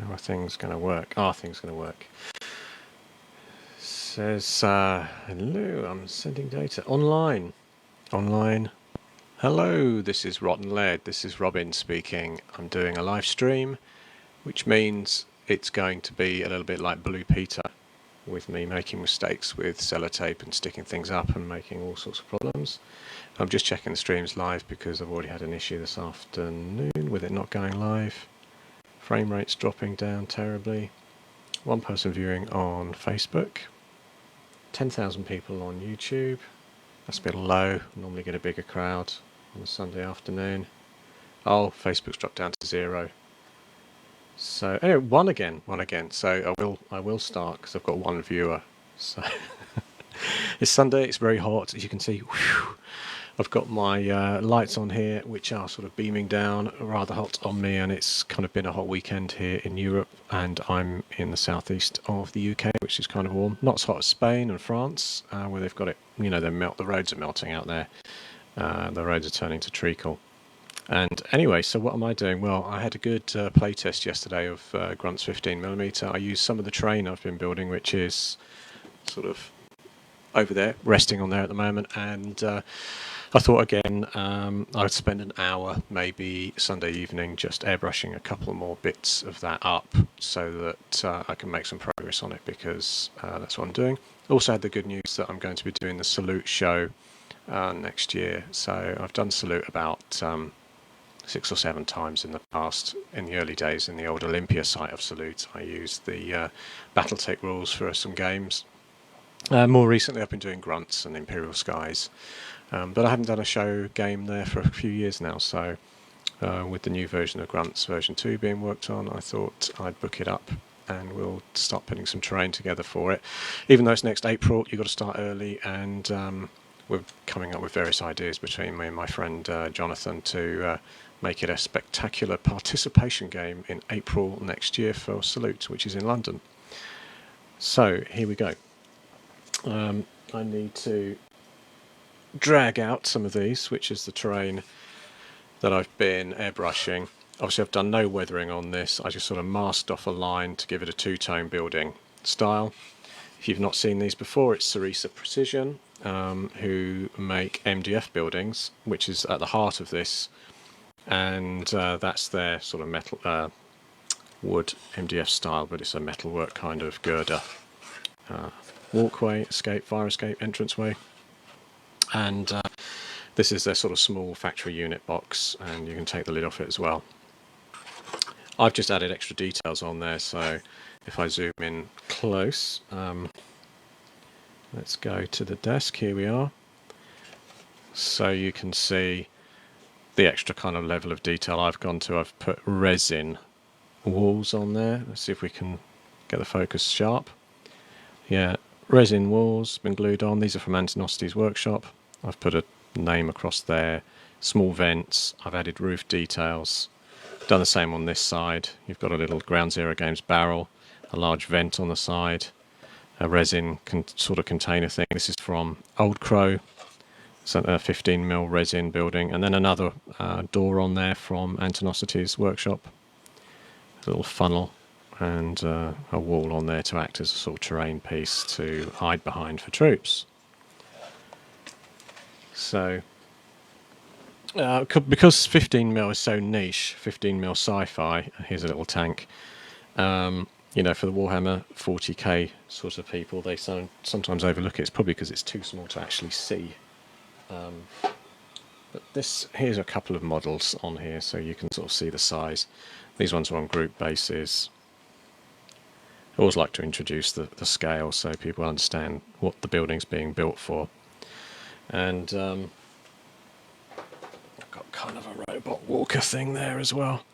How are things going to work? Are things going to work? Says, hello, I'm sending data. Online. Hello, this is Rotten Lead. This is Robin speaking. I'm doing a live stream, which means it's going to be a little bit like Blue Peter, with me making mistakes with sellotape and sticking things up and making all sorts of problems. I'm just checking the stream's live because I've already had an issue this afternoon with it not going live. Frame rate's dropping down terribly. One person viewing on Facebook. 10,000 people on YouTube. That's a bit low. I normally get a bigger crowd on a Sunday afternoon. Oh, Facebook's dropped down to 0. So anyway, one again. So I will start because I've got one viewer. So it's Sunday. It's very hot, as you can see. Whew. I've got my lights on here, which are sort of beaming down rather hot on me, and it's kind of been a hot weekend here in Europe, and I'm in the southeast of the UK, which is kind of warm. Not as hot as Spain and France, where they've got it, you know, the roads are melting out there. The roads are turning to treacle. And anyway, so what am I doing? Well, I had a good play test yesterday of Gruntz 15mm. I used some of the terrain I've been building, which is sort of over there, resting on there at the moment, and I thought again I'd spend an hour maybe Sunday evening just airbrushing a couple more bits of that up so that I can make some progress on it, because that's what I'm doing. Also had the good news that I'm going to be doing the Salute show next year. So I've done Salute about 6 or 7 times in the past. In the early days, in the old Olympia site of Salute, I used the Battletech rules for some games. More recently I've been doing Grunts and Imperial Skies. But I haven't done a show game there for a few years now, so with the new version of Grunts, version 2 being worked on, I thought I'd book it up and we'll start putting some terrain together for it. Even though it's next April, you've got to start early, and we're coming up with various ideas between me and my friend Jonathan to make it a spectacular participation game in April next year for Salute, which is in London. So here we go. I need to drag out some of these, which is the terrain that I've been airbrushing. Obviously I've done no weathering on this. I just sort of masked off a line to give it a two-tone building style. If you've not seen these before, it's Cerisa Precision, who make MDF buildings, which is at the heart of this, and that's their sort of metal wood MDF style, but it's a metalwork kind of girder. Walkway, escape, fire escape, entranceway. And this is their sort of small factory unit box, and you can take the lid off it as well. I've just added extra details on there, so if I zoom in close, let's go to the desk, here we are. So you can see the extra kind of level of detail I've gone to. I've put resin walls on there. Let's see if we can get the focus sharp. Yeah, resin walls been glued on. These are from Antonosity's workshop. I've put a name across there. Small vents. I've added roof details. Done the same on this side. You've got a little Ground Zero Games barrel, a large vent on the side, a resin sort of container thing. This is from Old Crow. It's a 15mm resin building, and then another door on there from Antonosity's workshop. A little funnel, and a wall on there to act as a sort of terrain piece to hide behind for troops. So, because 15mm is so niche, 15mm sci-fi, here's a little tank, you know, for the Warhammer 40k sort of people, they sometimes overlook it. It's probably because it's too small to actually see. But here's a couple of models on here, so you can sort of see the size. These ones are on group bases. I always like to introduce the scale so people understand what the building's being built for. And I've got kind of a robot walker thing there as well,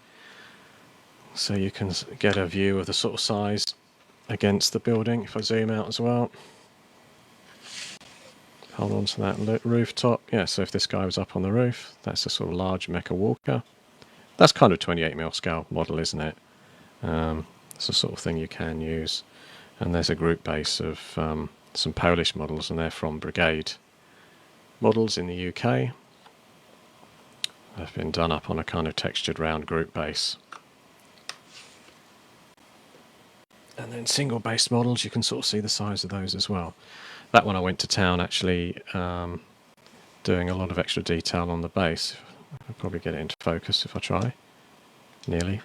so you can get a view of the sort of size against the building. If I zoom out as well, hold on to that rooftop. Yeah, so if this guy was up on the roof, that's a sort of large mecha walker. That's kind of 28mm scale model, isn't it? It's the sort of thing you can use. And there's a group base of some Polish models, and they're from Brigade models in the UK. They've been done up on a kind of textured round group base. And then single base models, you can sort of see the size of those as well. That one I went to town actually doing a lot of extra detail on the base. I'll probably get it into focus if I try. Nearly.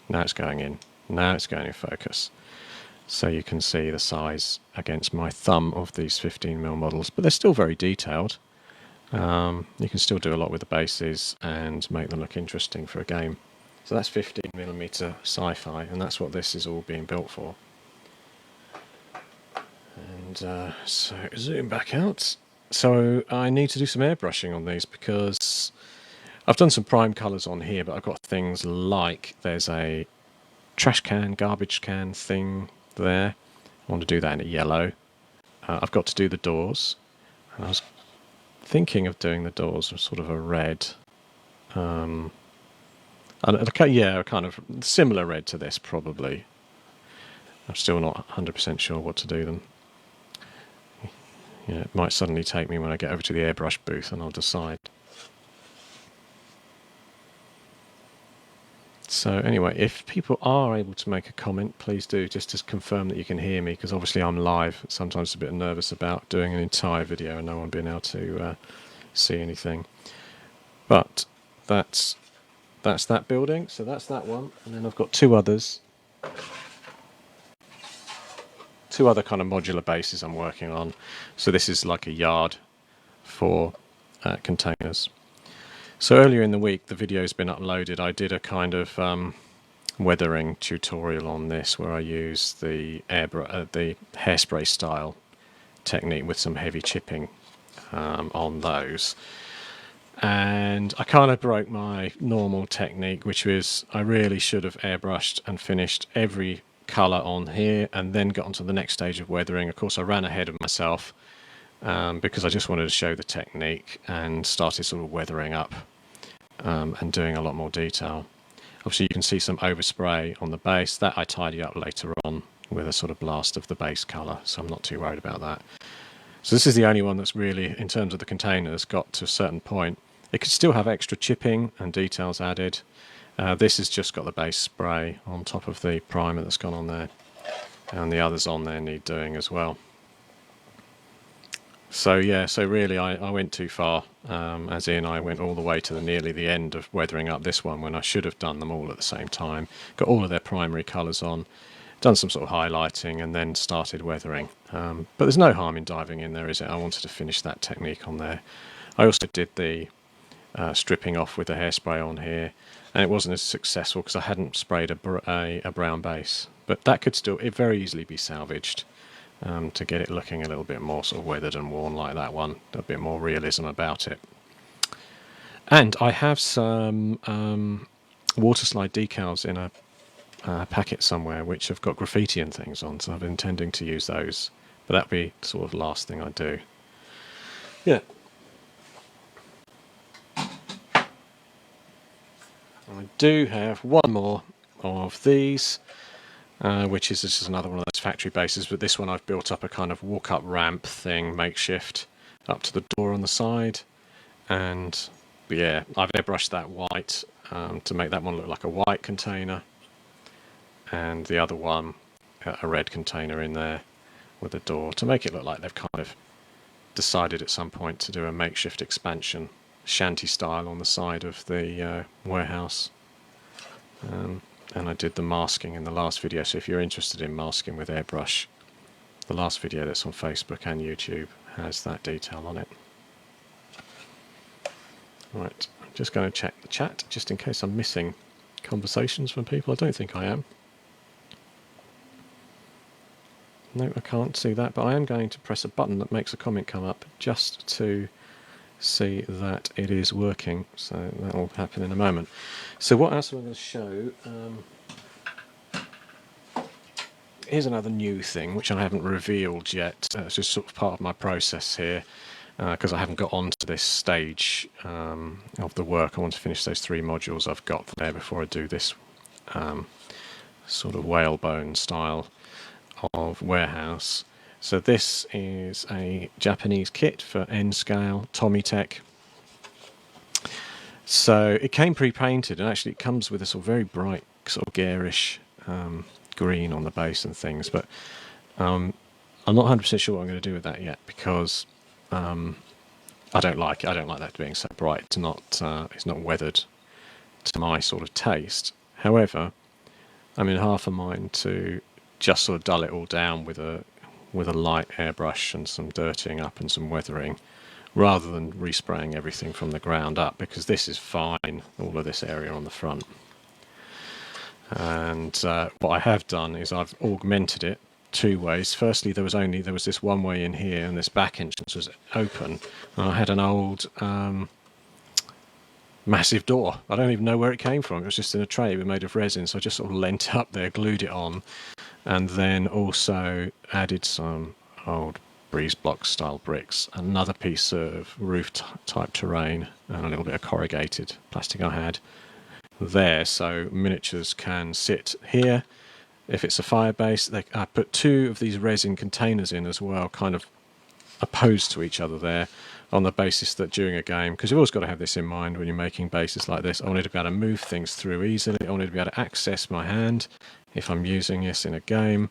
Now it's going in. Now it's going in focus. So you can see the size against my thumb of these 15mm models, but they're still very detailed. You can still do a lot with the bases and make them look interesting for a game. So that's 15mm sci-fi, and that's what this is all being built for. And so zoom back out. So I need to do some airbrushing on these because I've done some prime colours on here, but I've got things like there's a trash can, garbage can thing there. I want to do that in a yellow. I've got to do the doors, and I was thinking of doing the doors with sort of a red. Yeah, a kind of similar red to this probably. I'm still not 100% sure what to do them. Yeah, it might suddenly take me when I get over to the airbrush booth and I'll decide. So anyway, if people are able to make a comment, please do, just to confirm that you can hear me, because obviously I'm live. Sometimes a bit nervous about doing an entire video and no one being able to see anything. But that's that building, so that's that one. And then I've got two others. Two other kind of modular bases I'm working on. So this is like a yard for containers. So earlier in the week, the video's been uploaded. I did a kind of weathering tutorial on this where I used the hairspray style technique with some heavy chipping on those. And I kind of broke my normal technique, which was I really should have airbrushed and finished every colour on here and then got onto the next stage of weathering. Of course, I ran ahead of myself because I just wanted to show the technique and started sort of weathering up and doing a lot more detail. Obviously, you can see some overspray on the base. That I tidy up later on with a sort of blast of the base colour, so I'm not too worried about that. So this is the only one that's really, in terms of the containers, got to a certain point. It could still have extra chipping and details added. This has just got the base spray on top of the primer that's gone on there, and the others on there need doing as well. So yeah, so really I went too far, as in I went all the way to nearly the end of weathering up this one when I should have done them all at the same time. Got all of their primary colours on, done some sort of highlighting and then started weathering. But there's no harm in diving in there, is it? I wanted to finish that technique on there. I also did the stripping off with the hairspray on here, and it wasn't as successful because I hadn't sprayed a brown base. But that could still very easily be salvaged to get it looking a little bit more sort of weathered and worn like that one, a bit more realism about it. And I have some water slide decals in a packet somewhere which have got graffiti and things on, so I'm intending to use those, but that'll be sort of the last thing I do. Yeah. I do have one more of these, which is just another one of those factory bases, but this one I've built up a kind of walk-up ramp thing, makeshift, up to the door on the side, and yeah, I've airbrushed that white to make that one look like a white container, and the other one a red container in there with a door to make it look like they've kind of decided at some point to do a makeshift expansion, shanty style, on the side of the warehouse. And I did the masking in the last video, so if you're interested in masking with airbrush, the last video that's on Facebook and YouTube has that detail on it. Right, I'm just going to check the chat just in case I'm missing conversations from people. I don't think I am. No, I can't see that, but I am going to press a button that makes a comment come up just to see that it is working, so that will happen in a moment. So what else am I going to show? Here's another new thing which I haven't revealed yet. It's just sort of part of my process here because I haven't got on to this stage of the work. I want to finish those 3 modules I've got there before I do this sort of whalebone style of warehouse. So this is a Japanese kit for N-Scale, Tommy Tech. So it came pre-painted, and actually it comes with a sort of very bright, sort of garish green on the base and things, but I'm not 100% sure what I'm going to do with that yet, because I don't like it. I don't like that being so bright. It's not weathered to my sort of taste. However, I'm in half a mind to just sort of dull it all down with a light airbrush and some dirtying up and some weathering, rather than respraying everything from the ground up, because this is fine, all of this area on the front. And what I have done is I've augmented it two ways. Firstly, there was this one way in here, and this back entrance was open, and I had an old massive door. I don't even know where it came from. It was just in a tray, it was made of resin, so I just sort of leant up there, glued it on, and then also added some old breeze block style bricks, another piece of roof type terrain, and a little bit of corrugated plastic I had there, so miniatures can sit here. If it's a fire base, I put two of these resin containers in as well, kind of opposed to each other there, on the basis that during a game, because you've always got to have this in mind when you're making bases like this, I wanted to be able to move things through easily. I wanted to be able to access my hand if I'm using this in a game.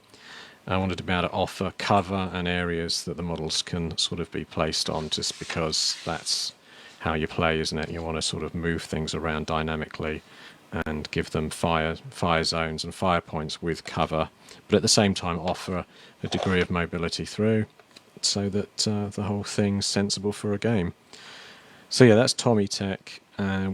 I wanted to be able to offer cover and areas that the models can sort of be placed on, just because that's how you play, isn't it? You want to sort of move things around dynamically and give them fire zones and fire points with cover, but at the same time offer a degree of mobility through, so that the whole thing's sensible for a game. So yeah, that's Tommy Tech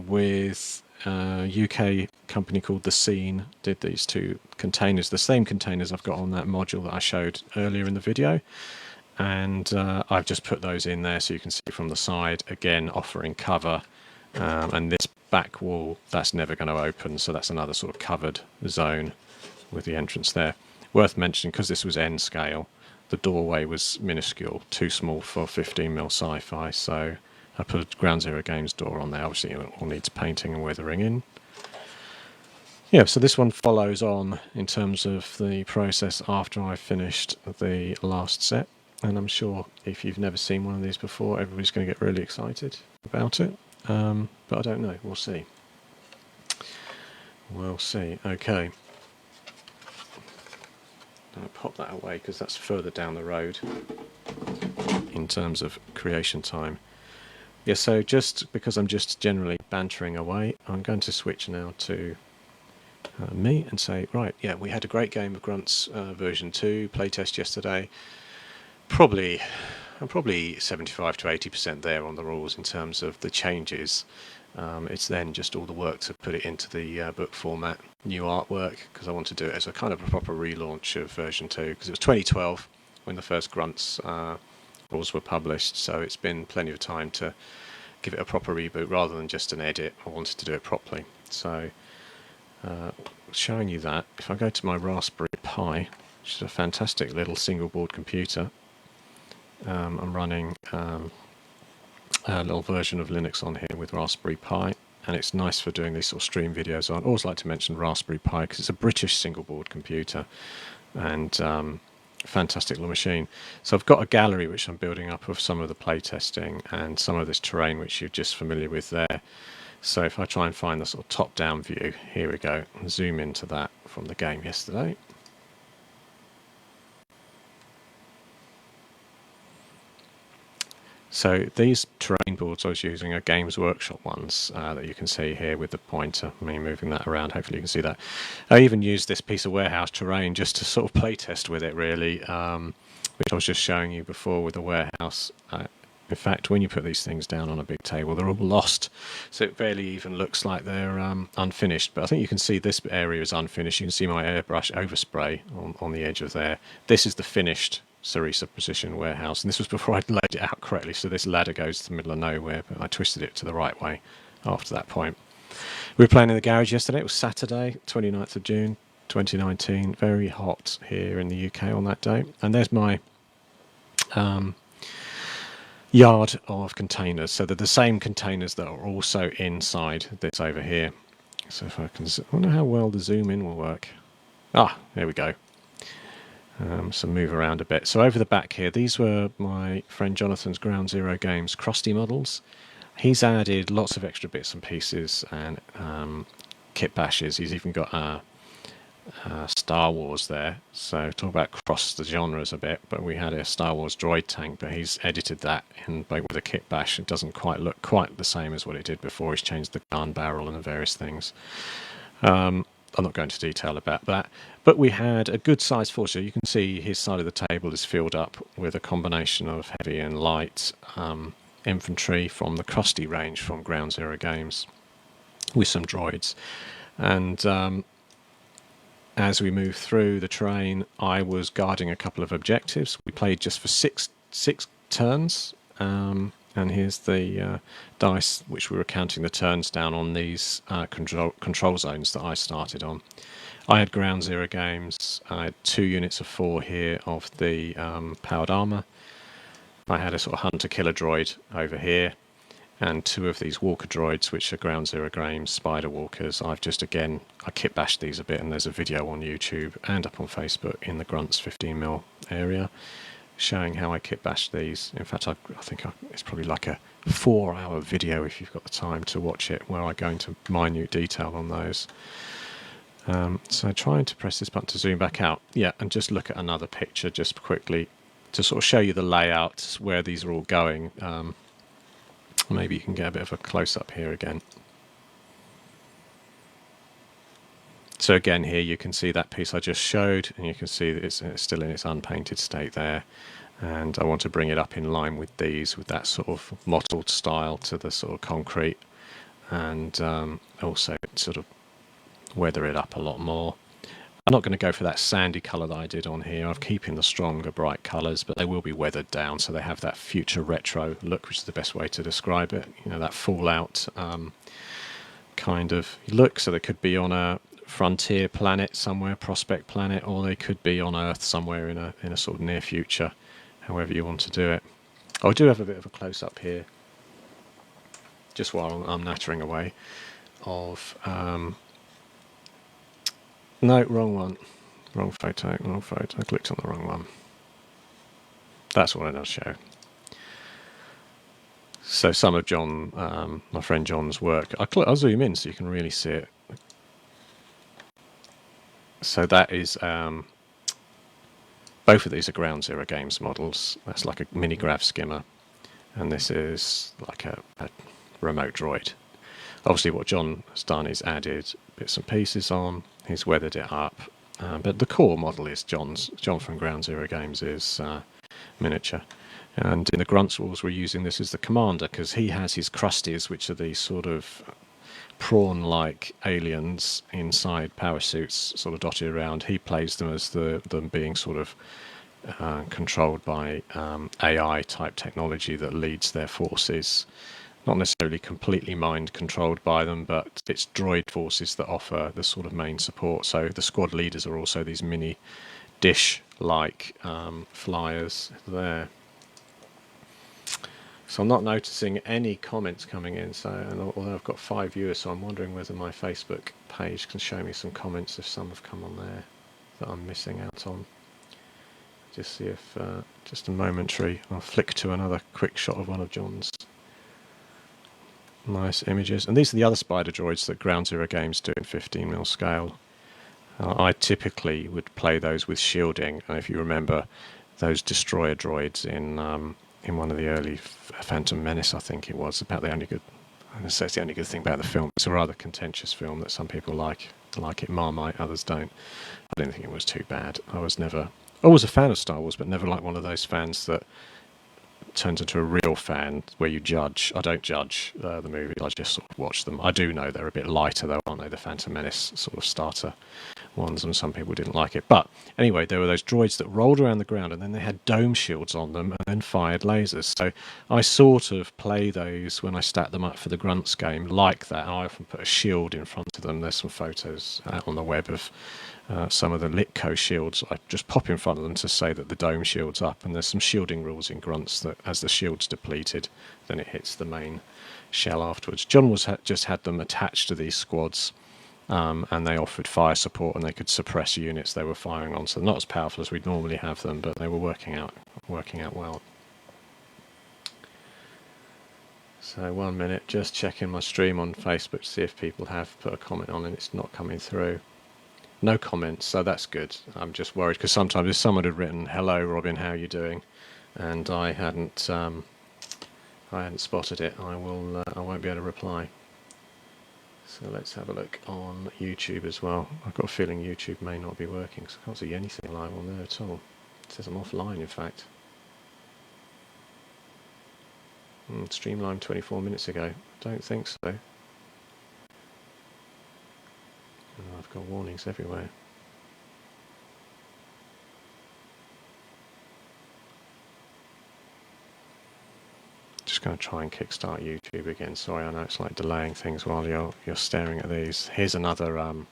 with a UK company called The Scene did these two containers, the same containers I've got on that module that I showed earlier in the video, and I've just put those in there so you can see from the side, again offering cover, and this back wall, that's never going to open, so that's another sort of covered zone with the entrance there. Worth mentioning, because this was N scale, the doorway was minuscule, too small for 15mm sci-fi, so I put a Ground Zero Games door on there. Obviously it all needs painting and weathering in. Yeah, so this one follows on in terms of the process after I finished the last set, and I'm sure if you've never seen one of these before, everybody's going to get really excited about it. But I don't know, we'll see. We'll see. Okay. I'll pop that away because that's further down the road in terms of creation time. Yeah, so just because I'm just generally bantering away, I'm going to switch now to me and say, right, yeah, we had a great game of Gruntz version 2 playtest yesterday. I'm probably 75 to 80% there on the rules in terms of the changes. It's then just all the work to put it into the book format, new artwork, because I want to do it as a kind of a proper relaunch of version 2, because it was 2012 when the first Gruntz rules were published, so it's been plenty of time to give it a proper reboot rather than just an edit. I wanted to do it properly. So showing you that, if I go to my Raspberry Pi, which is a fantastic little single board computer, I'm running a little version of Linux on here with Raspberry Pi, and it's nice for doing these sort of stream videos on. I always like to mention Raspberry Pi because it's a British single board computer, and fantastic little machine. So I've got a gallery which I'm building up of some of the playtesting and some of this terrain which you're just familiar with there. So if I try and find the sort of top-down view, here we go, and zoom into that from the game yesterday. So these terrain boards I was using are Games Workshop ones that you can see here with the pointer, me moving that around, hopefully you can see that. I even used this piece of warehouse terrain just to sort of play test with it really, which I was just showing you before with the warehouse. In fact, when you put these things down on a big table, they're all lost, so it barely even looks like they're unfinished. But I think you can see this area is unfinished. You can see my airbrush overspray on the edge of there. This is the finished Sarisa Precision warehouse, and this was before I'd laid it out correctly, so this ladder goes to the middle of nowhere, but I twisted it to the right way after that point. We were playing in the garage yesterday. It was Saturday, 29th of June 2019, very hot here in the UK on that day, and there's my yard of containers. So they're the same containers that are also inside this over here. So if I can, I wonder how well the zoom in will work. Ah, there we go. So move around a bit. So over the back here, these were my friend Jonathan's Ground Zero Games crusty models. He's added lots of extra bits and pieces and kit bashes. He's even got Star Wars there. So talk about cross the genres a bit, but we had a Star Wars droid tank, but he's edited that with a kit bash. It doesn't quite look quite the same as what it did before. He's changed the gun barrel and the various things. I'm not going into detail about that, but we had a good sized force. So you can see his side of the table is filled up with a combination of heavy and light infantry from the Krusty range from Ground Zero Games with some droids. And as we moved through the terrain, I was guarding a couple of objectives. We played just for six turns. And here's the dice, which we were counting the turns down on these control zones that I started on. I had Ground Zero Games. I had 2 units of 4 here of the powered armour. I had a sort of hunter-killer droid over here, and 2 of these walker droids, which are Ground Zero Games spider walkers. I kit bashed these a bit, and there's a video on YouTube and up on Facebook in the Gruntz 15mm area, showing how I kit bashed these. In fact, I think it's probably like a 4-hour video if you've got the time to watch it, where I go into minute detail on those. So trying to press this button to zoom back out. Yeah, and just look at another picture just quickly to sort of show you the layout, where these are all going. Maybe you can get a bit of a close-up here again. So again, here you can see that piece I just showed, and you can see that it's still in its unpainted state there. And I want to bring it up in line with these, with that sort of mottled style to the sort of concrete, and also sort of weather it up a lot more. I'm not going to go for that sandy colour that I did on here. I'm keeping the stronger, bright colours, but they will be weathered down, so they have that future retro look, which is the best way to describe it. You know, that Fallout kind of look. So they could be on a frontier planet somewhere, prospect planet, or they could be on Earth somewhere in a sort of near future, however you want to do it. I do have a bit of a close-up here, just while I'm nattering away, of... no, wrong one. Wrong photo. I clicked on the wrong one. That's what I'll show. So some of John, my friend John's work, I'll zoom in so you can really see it. So that is, both of these are Ground Zero Games models. That's like a mini grav skimmer, and this is like a remote droid. Obviously what John has done is added bits and pieces on, he's weathered it up, but the core model is John from Ground Zero Games' miniature. And in the Gruntz Wars we're using this as the commander, because he has his crusties, which are these sort of prawn-like aliens inside power suits sort of dotted around. He plays them as them being sort of controlled by AI type technology that leads their forces. Not necessarily completely mind controlled by them, but it's droid forces that offer the sort of main support. So the squad leaders are also these mini dish-like flyers there. So I'm not noticing any comments coming in. So, and although I've got 5 viewers, so I'm wondering whether my Facebook page can show me some comments if some have come on there that I'm missing out on. Just see if just a momentary. I'll flick to another quick shot of one of John's nice images. And these are the other spider droids that Ground Zero Games do in 15mm scale. I typically would play those with shielding, and if you remember those destroyer droids in one of the early Phantom Menace, I think it was, about the only good, I'm going to say it's the only good thing about the film. It's a rather contentious film that some people like it Marmite, others don't. I didn't think it was too bad. I was a fan of Star Wars, but never like one of those fans that turns into a real fan where you judge. I don't judge the movie, I just sort of watch them. I do know they're a bit lighter though, aren't they, the Phantom Menace sort of starter ones, and some people didn't like it. But anyway, there were those droids that rolled around the ground and then they had dome shields on them and then fired lasers. So I sort of play those when I stack them up for the Gruntz game like that. I often put a shield in front of them. There's some photos out on the web of some of the Litco shields. I just pop in front of them to say that the dome shield's up, and there's some shielding rules in Gruntz that as the shield's depleted, then it hits the main shell afterwards. John just had them attached to these squads, and they offered fire support, and they could suppress units they were firing on. So not as powerful as we'd normally have them, but they were working out well. So 1 minute, just checking my stream on Facebook to see if people have put a comment on and it's not coming through. No comments, so that's good. I'm just worried because sometimes if someone had written "Hello, Robin, how are you doing?" and I hadn't spotted it, I won't be able to reply. So let's have a look on YouTube as well. I've got a feeling YouTube may not be working because I can't see anything live on there at all. It says I'm offline, in fact. Streamlined 24 minutes ago. Don't think so. Oh, I've got warnings everywhere. Just going to try and kickstart YouTube again. Sorry, I know it's like delaying things while you're staring at these. Here's another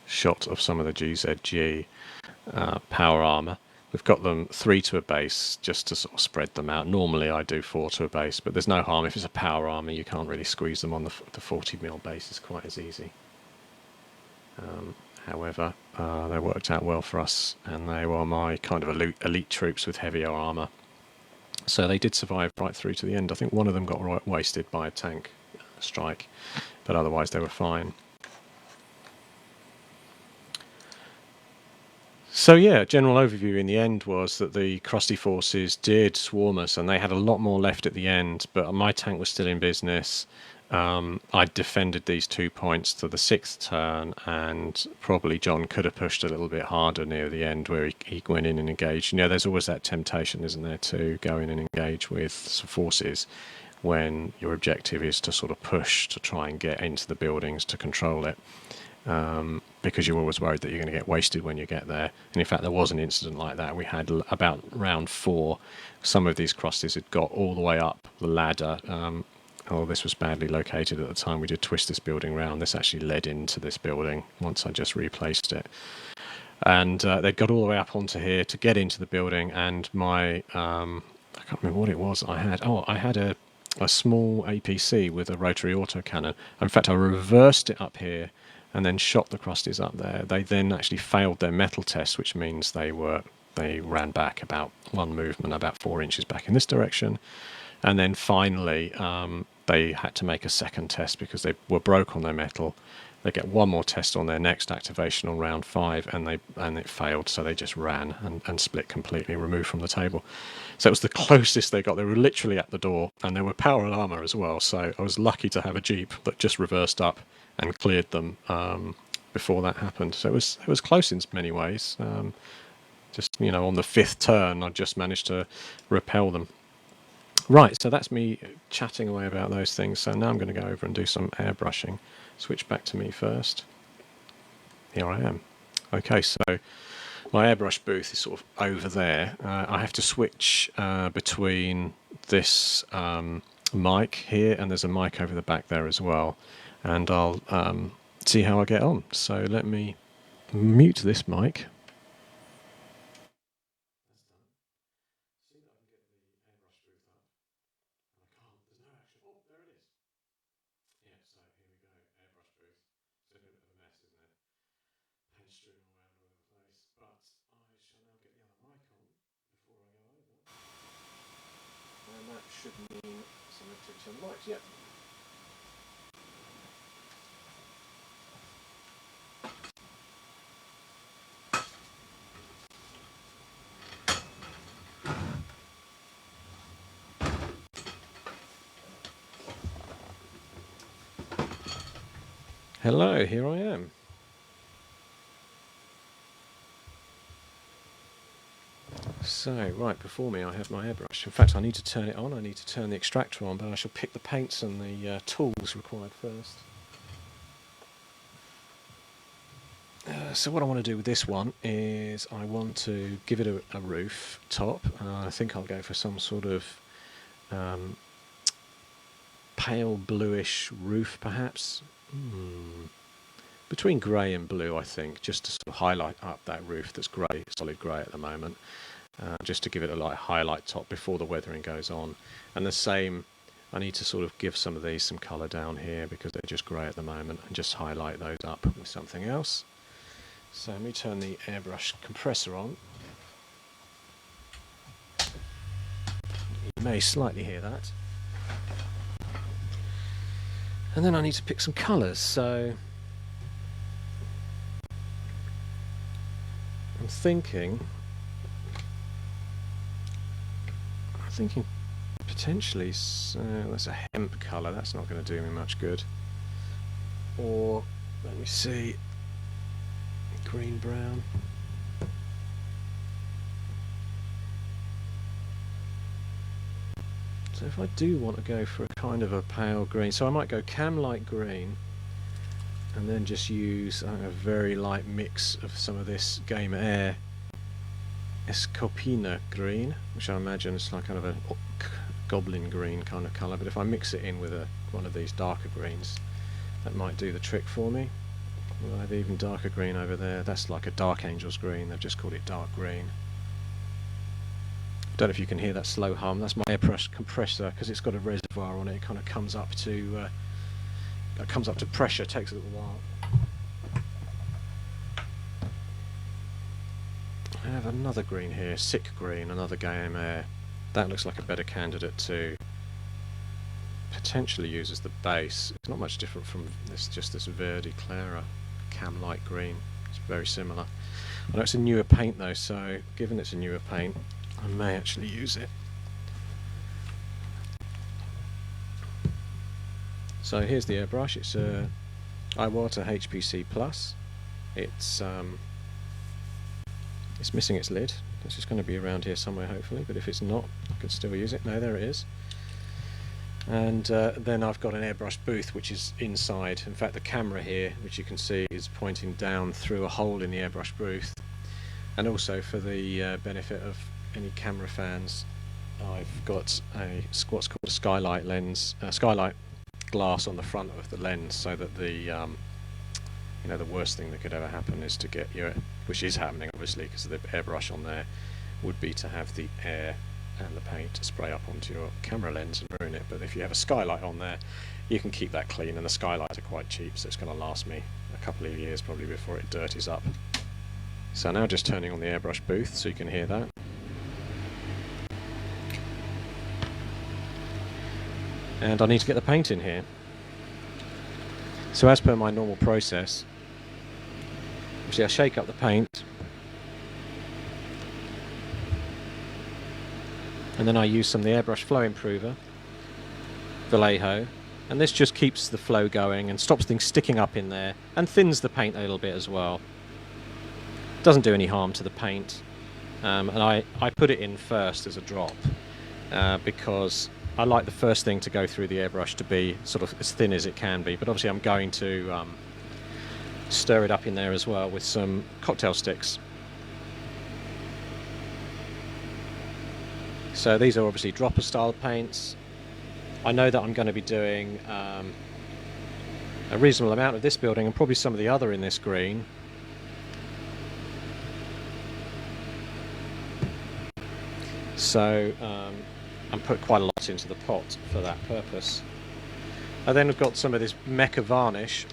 shot of some of the GZG power armor. We've got them 3 to a base just to sort of spread them out. Normally I do 4 to a base, but there's no harm. If it's a power armor, you can't really squeeze them on the 40mm bases quite as easy. However, they worked out well for us, and they were my kind of elite troops with heavier armour. So they did survive right through to the end. I think one of them got wasted by a tank strike, but otherwise they were fine. So yeah, general overview in the end was that the crusty forces did swarm us, and they had a lot more left at the end, but my tank was still in business. I defended these 2 points to the 6th turn, and probably John could have pushed a little bit harder near the end where he went in and engaged. You know, there's always that temptation, isn't there, to go in and engage with some forces when your objective is to sort of push to try and get into the buildings to control it. Because you're always worried that you're going to get wasted when you get there. And in fact, there was an incident like that. We had about round 4, some of these crusties had got all the way up the ladder. This was badly located at the time. We did twist this building round. This actually led into this building once I just replaced it. And they got all the way up onto here to get into the building, and my, I can't remember what it was I had. I had a small APC with a rotary autocannon. In fact, I reversed it up here and then shot the crusties up there. They then actually failed their metal test, which means they ran back about one movement, about 4 inches back in this direction. And then finally, they had to make a second test because they were broke on their metal. They get one more test on their next activation on round 5, and it failed, so they just ran and split completely, removed from the table. So it was the closest they got. They were literally at the door, and there were power armor as well. So I was lucky to have a Jeep that just reversed up and cleared them before that happened. So it was close in many ways. Just, you know, on the 5th turn, I just managed to repel them. Right, so that's me chatting away about those things. So now I'm going to go over and do some airbrushing. Switch back to me first. Here I am. Okay, so my airbrush booth is sort of over there. I have to switch between this mic here, and there's a mic over the back there as well. And I'll see how I get on. So let me mute this mic. And that should mean some activity on the mics. Yep. Hello, here I am. So, right before me I have my airbrush. In fact, I need to turn it on. I need to turn the extractor on, but I shall pick the paints and the tools required first. So what I want to do with this one is I want to give it a roof top. I think I'll go for some sort of pale bluish roof, perhaps. Between grey and blue, I think, just to sort of highlight up that roof that's grey, solid grey at the moment. Just to give it a light highlight top before the weathering goes on. And the same, I need to sort of give some of these some colour down here because they're just grey at the moment, and just highlight those up with something else. So let me turn the airbrush compressor on. You may slightly hear that. And then I need to pick some colours. So I'm thinking potentially that's a hemp colour. That's not going to do me much good. Or let me see, green brown. So if I do want to go for a kind of a pale green, so I might go cam light green and then just use a very light mix of some of this Game Air Escopina green, which I imagine is like kind of a goblin green kind of colour, but if I mix it in with one of these darker greens, that might do the trick for me. Well, I have even darker green over there. That's like a Dark Angels green. They've just called it dark green. I don't know if you can hear that slow hum. That's my airbrush compressor, because it's got a reservoir on it. It kind of comes up to pressure. It takes a little while. I have another green here, Sick Green, another Game Air. That looks like a better candidate to potentially use as the base. It's not much different from this, just this Verde Clara Cam Light Green. It's very similar. I know it's a newer paint though, so given it's a newer paint, I may actually use it. So here's the airbrush. It's a Iwata HPC Plus. It's missing its lid. It's just going to be around here somewhere hopefully, but if it's not, I can still use it. No, there it is. And then I've got an airbrush booth which is inside. In fact, the camera here, which you can see, is pointing down through a hole in the airbrush booth. And also for the benefit of any camera fans, I've got what's called a skylight lens, skylight glass on the front of the lens, so that the the worst thing that could ever happen is to get your, which is happening obviously because of the airbrush on there, would be to have the air and the paint to spray up onto your camera lens and ruin it. But if you have a skylight on there, you can keep that clean, and the skylights are quite cheap, so it's going to last me a couple of years probably before it dirties up. So now just turning on the airbrush booth so you can hear that. And I need to get the paint in here. So as per my normal process, obviously I shake up the paint, and then I use some of the airbrush flow improver, Vallejo, and this just keeps the flow going and stops things sticking up in there and thins the paint a little bit as well. Doesn't do any harm to the paint, and I put it in first as a drop because I like the first thing to go through the airbrush to be sort of as thin as it can be, but obviously I'm going to stir it up in there as well with some cocktail sticks. So these are obviously dropper style paints. I know that I'm going to be doing a reasonable amount of this building and probably some of the other in this green. So and put quite a lot into the pot for that purpose. I then have got some of this Mecha varnish.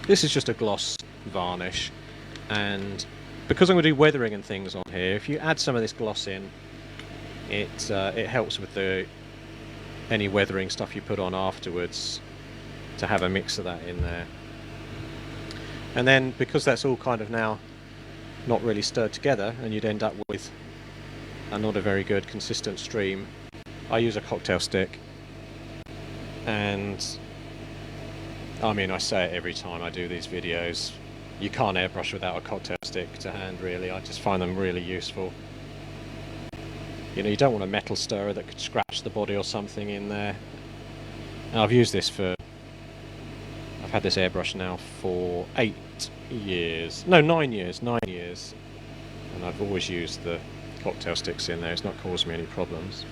This is just a gloss varnish, and because I'm going to do weathering and things on here, if you add some of this gloss in, it helps with any weathering stuff you put on afterwards, to have a mix of that in there. And then because that's all kind of now not really stirred together, and you'd end up with not a very good consistent stream, I use a cocktail stick. And I mean, I say it every time I do these videos, you can't airbrush without a cocktail stick to hand really. I just find them really useful. You know, you don't want a metal stirrer that could scratch the body or something in there. And I've used this I've had this airbrush now for 9 years, and I've always used the cocktail sticks in there. It's not caused me any problems.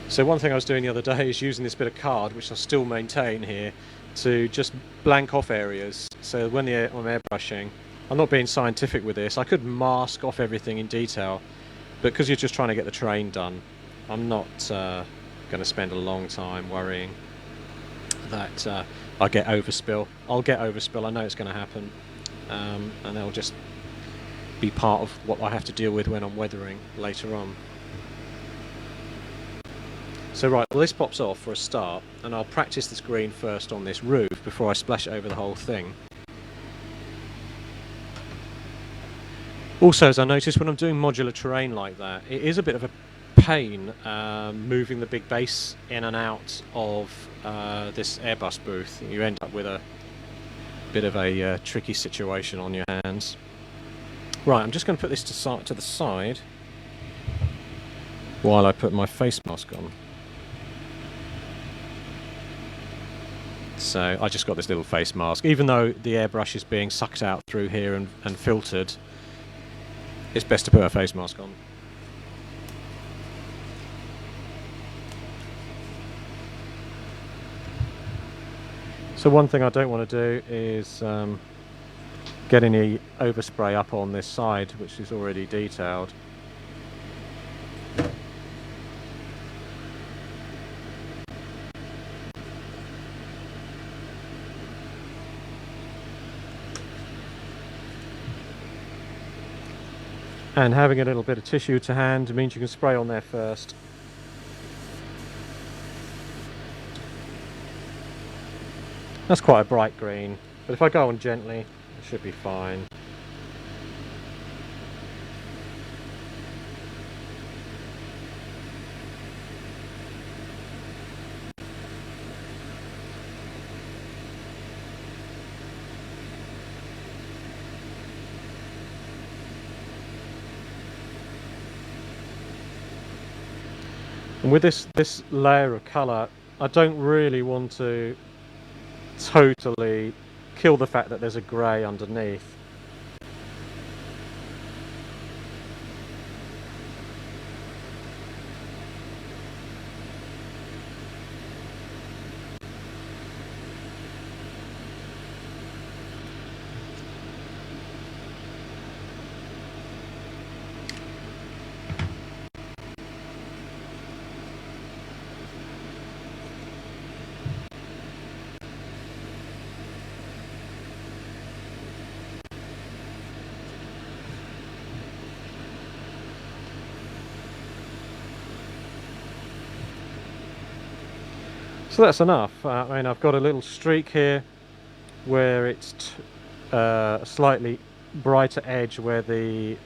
So one thing I was doing the other day is using this bit of card, which I still maintain here, to just blank off areas. So when I'm airbrushing, I'm not being scientific with this. I could mask off everything in detail, but because you're just trying to get the terrain done, I'm not going to spend a long time worrying that I'll get overspill. I'll get overspill, I know it's going to happen, and that'll just be part of what I have to deal with when I'm weathering later on. So right, well, this pops off for a start, and I'll practice this green first on this roof before I splash it over the whole thing. Also, as I noticed when I'm doing modular terrain like that, it is a bit of a pain moving the big base in and out of this airbrush booth. You end up with a bit of a tricky situation on your hands. Right, I'm just going to put this to the side while I put my face mask on. So I just got this little face mask. Even though the airbrush is being sucked out through here and filtered, it's best to put a face mask on. So one thing I don't want to do is get any overspray up on this side, which is already detailed. And having a little bit of tissue to hand means you can spray on there first. That's quite a bright green, but if I go on gently, it should be fine. And with this layer of colour, I don't really want to totally kill the fact that there's a grey underneath. So that's enough. I mean, I've got a little streak here where it's a slightly brighter edge where the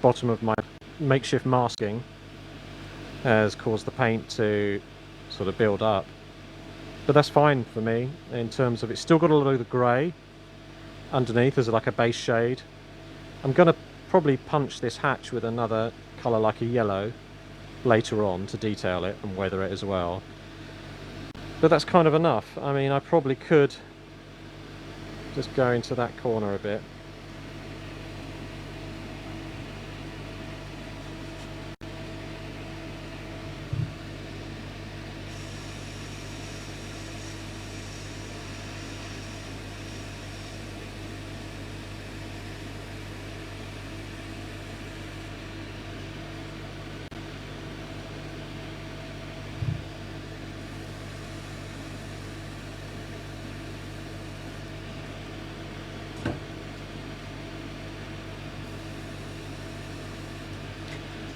bottom of my makeshift masking has caused the paint to sort of build up. But that's fine for me in terms of it's still got a lot of the grey underneath as like a base shade. I'm going to probably punch this hatch with another colour like a yellow later on to detail it and weather it as well. But that's kind of enough. I mean, I probably could just go into that corner a bit.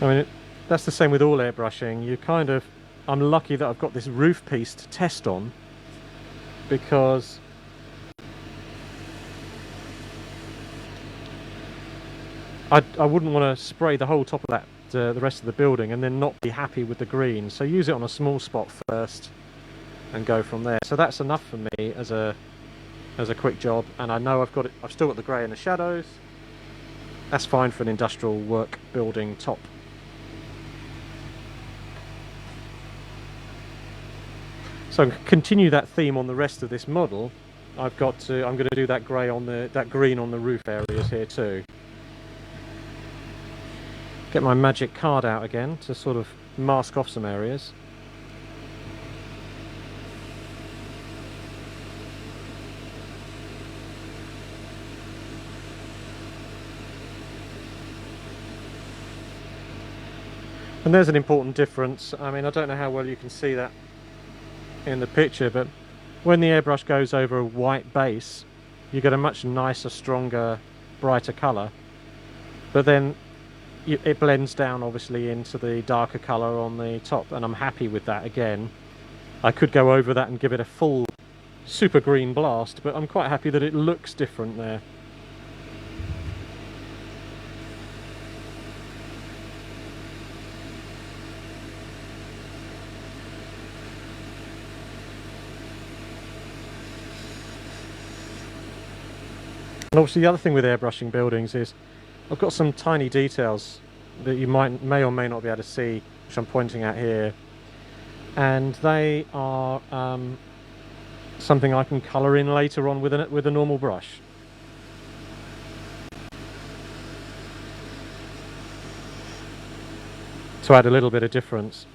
I mean, that's the same with all airbrushing. I'm lucky that I've got this roof piece to test on, because I wouldn't want to spray the whole top of that, the rest of the building, and then not be happy with the green. So use it on a small spot first and go from there. So that's enough for me as a quick job, and I know I've still got the grey in the shadows. That's fine for an industrial work building top. So continue that theme on the rest of this model. I'm going to do that grey on that green on the roof areas here too. Get my magic card out again to sort of mask off some areas. And there's an important difference. I mean, I don't know how well you can see that in the picture, but when the airbrush goes over a white base, you get a much nicer, stronger, brighter colour. But then it blends down obviously into the darker colour on the top, and I'm happy with that again. I could go over that and give it a full super green blast, but I'm quite happy that it looks different there. And obviously the other thing with airbrushing buildings is I've got some tiny details that you may or may not be able to see, which I'm pointing at here, and they are something I can colour in later on with a normal brush. To add a little bit of difference.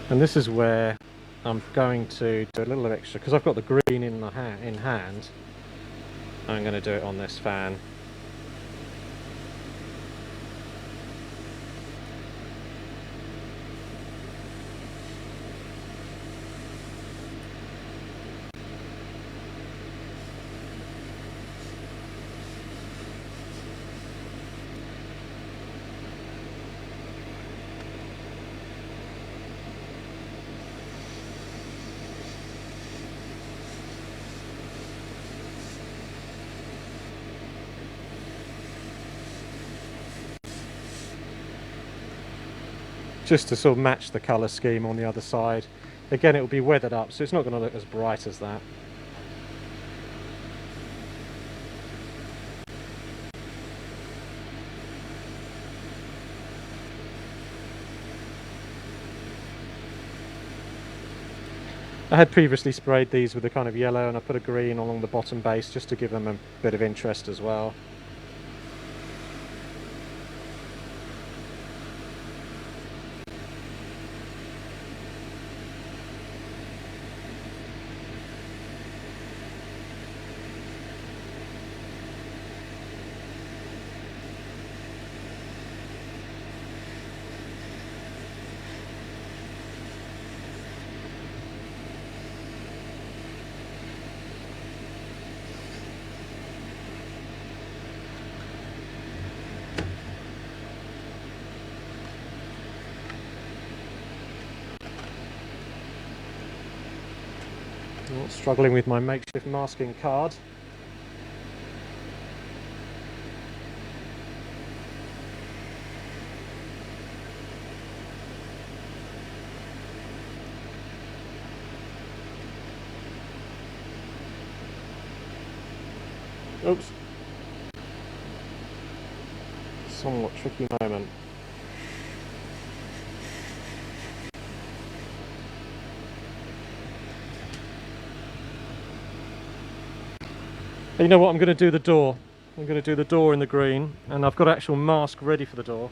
And this is where I'm going to do a little extra, because I've got the green in hand. I'm going to do it on this fan. Just to sort of match the colour scheme on the other side. Again, it will be weathered up, so it's not going to look as bright as that. I had previously sprayed these with a kind of yellow, and I put a green along the bottom base just to give them a bit of interest as well. Struggling with my makeshift masking card. Oops. Somewhat tricky moment. You know what, I'm going to do the door. I'm going to do the door in the green, and I've got an actual mask ready for the door.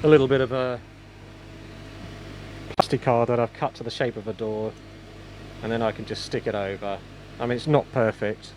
A little bit of a plastic card that I've cut to the shape of a door, and then I can just stick it over. I mean, it's not perfect.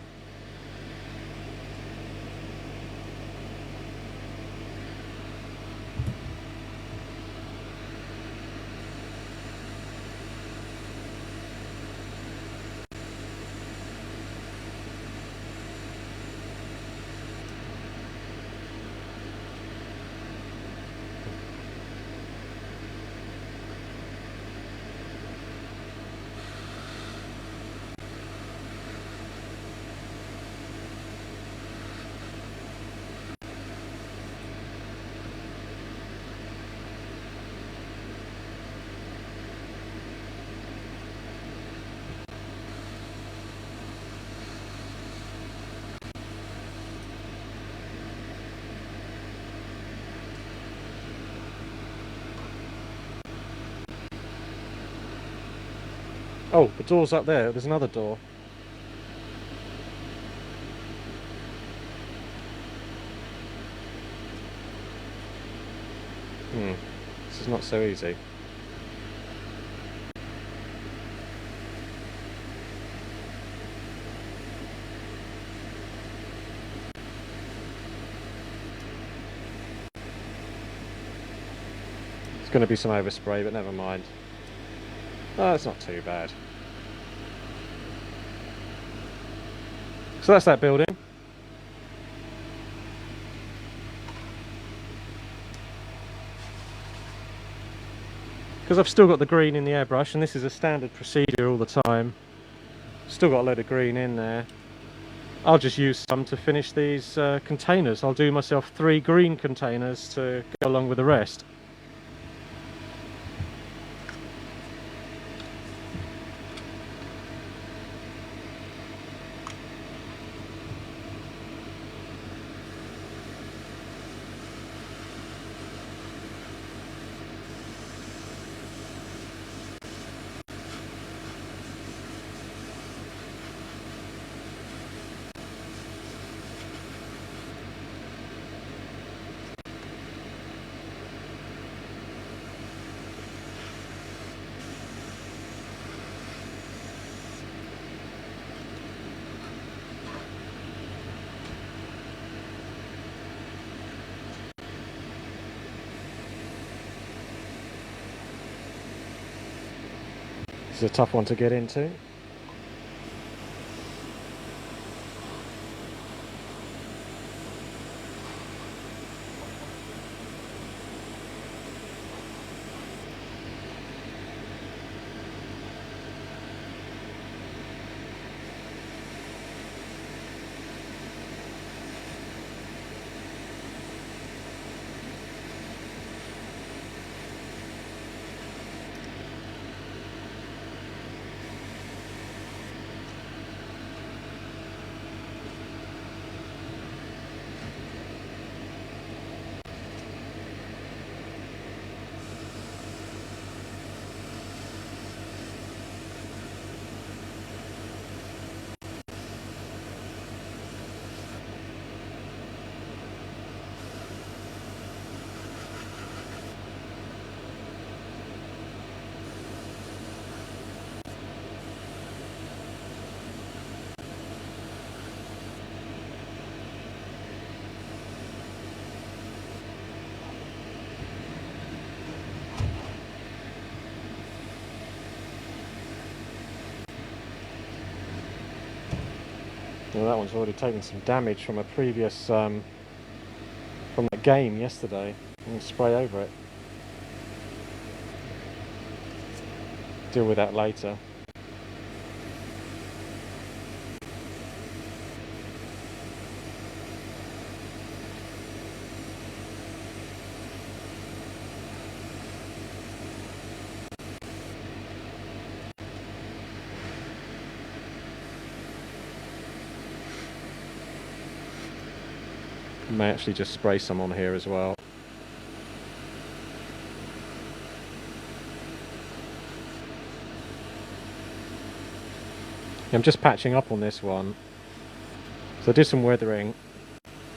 Oh, the door's up there. There's another door. This is not so easy. It's going to be some overspray, but never mind. Oh, it's not too bad. So that's that building. Because I've still got the green in the airbrush, and this is a standard procedure all the time. Still got a load of green in there. I'll just use some to finish these containers. I'll do myself 3 green containers to go along with the rest. This is a tough one to get into. Well, that one's already taken some damage from a previous, from that game yesterday. I'm going to spray over it. Deal with that later. May actually just spray some on here as well. I'm just patching up on this one. So I did some weathering.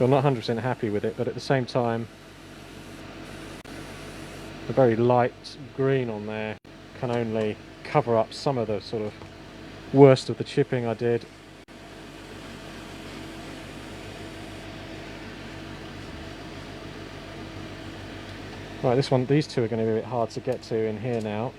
I'm not 100% happy with it, but at the same time, the very light green on there can only cover up some of the sort of worst of the chipping I did. Right, these two are going to be a bit hard to get to in here now.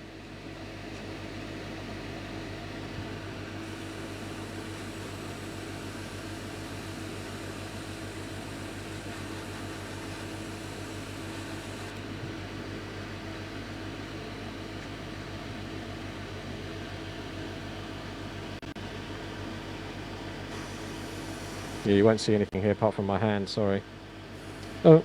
Yeah, you won't see anything here apart from my hand, sorry. Oh.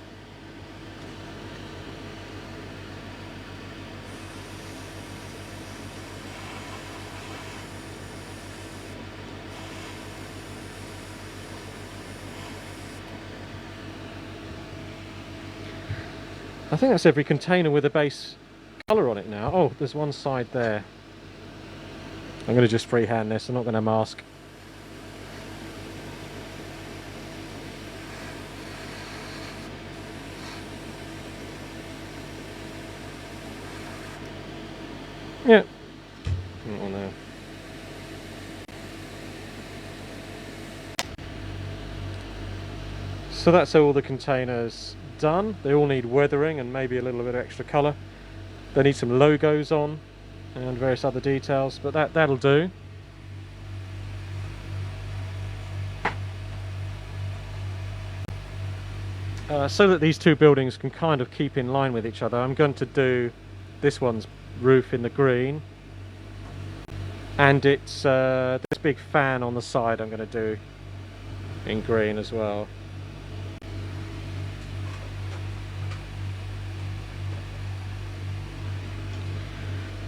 I think that's every container with a base colour on it now. Oh, there's one side there. I'm going to just freehand this, I'm not going to mask. Yeah. Oh no. So that's all the containers done. They all need weathering and maybe a little bit of extra colour. They need some logos on and various other details, but that'll do. So that these two buildings can kind of keep in line with each other, I'm going to do this one's roof in the green, and it's this big fan on the side I'm going to do in green as well.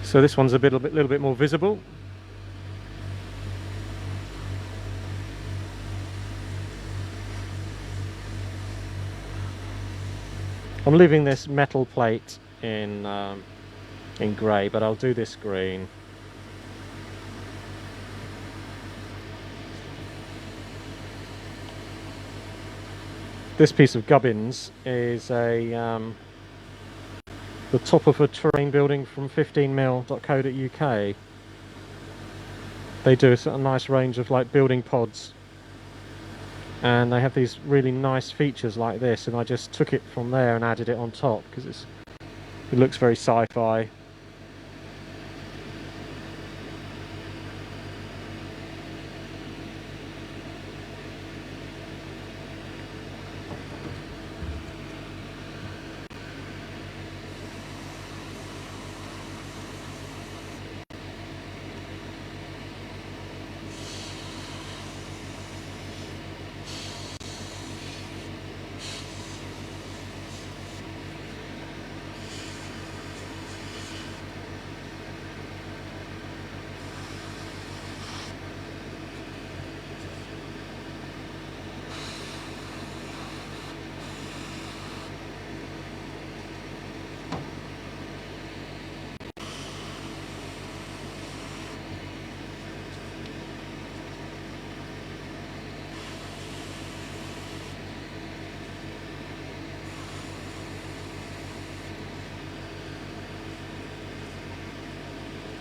So this one's a little bit more visible. I'm leaving this metal plate in grey, but I'll do this green. This piece of gubbins is the top of a terrain building from 15mil.co.uk. They do a nice range of like building pods, and they have these really nice features like this, and I just took it from there and added it on top because it looks very sci-fi.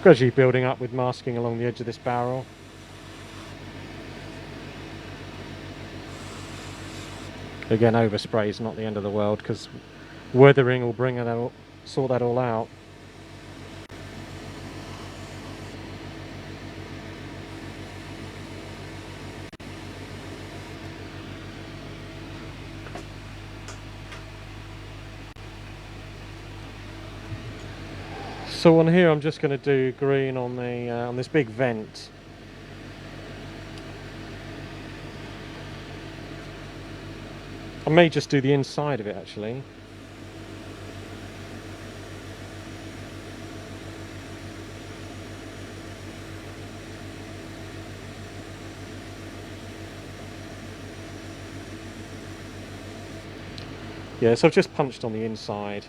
Gradually building up with masking along the edge of this barrel. Again, overspray is not the end of the world because weathering will sort that all out. So on here I'm just going to do green on the on this big vent. I may just do the inside of it actually. Yeah, so I've just punched on the inside.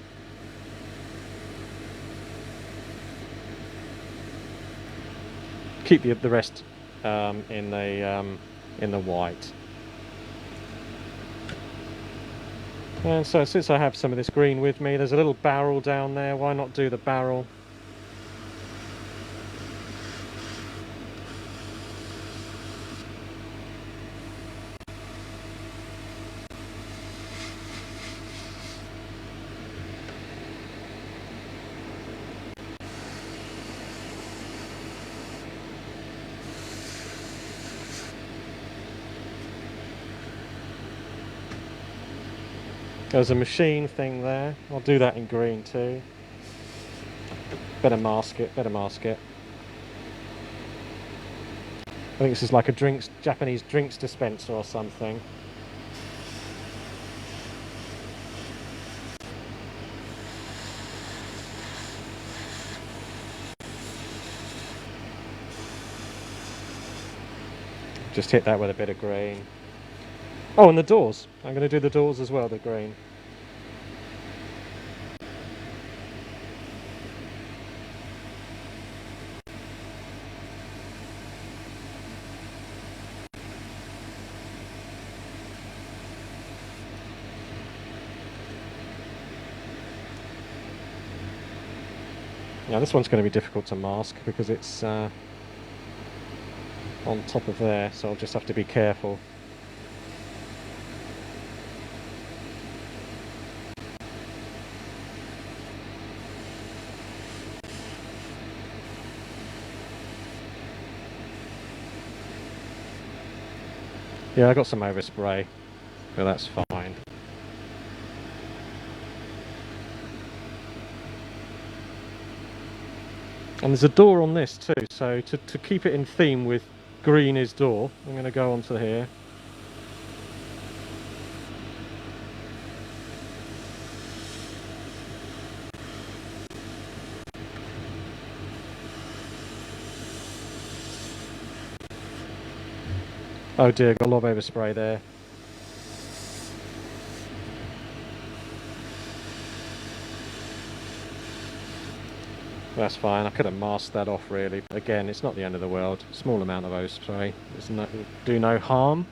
Keep the rest in the white. And so since I have some of this green with me, there's a little barrel down there. Why not do the barrel? There's a machine thing there. I'll do that in green too. Better mask it, better mask it. I think this is like a Japanese drinks dispenser or something. Just hit that with a bit of green. Oh, and the doors. I'm going to do the doors as well, the green. Now this one's going to be difficult to mask because it's on top of there, so I'll just have to be careful. Yeah, I got some overspray, but that's fine. And there's a door on this too, so to keep it in theme with green is door, I'm going to go onto here. Oh dear, got a lot of overspray there. That's fine, I could have masked that off really, but again, it's not the end of the world. Small amount of overspray, do no harm.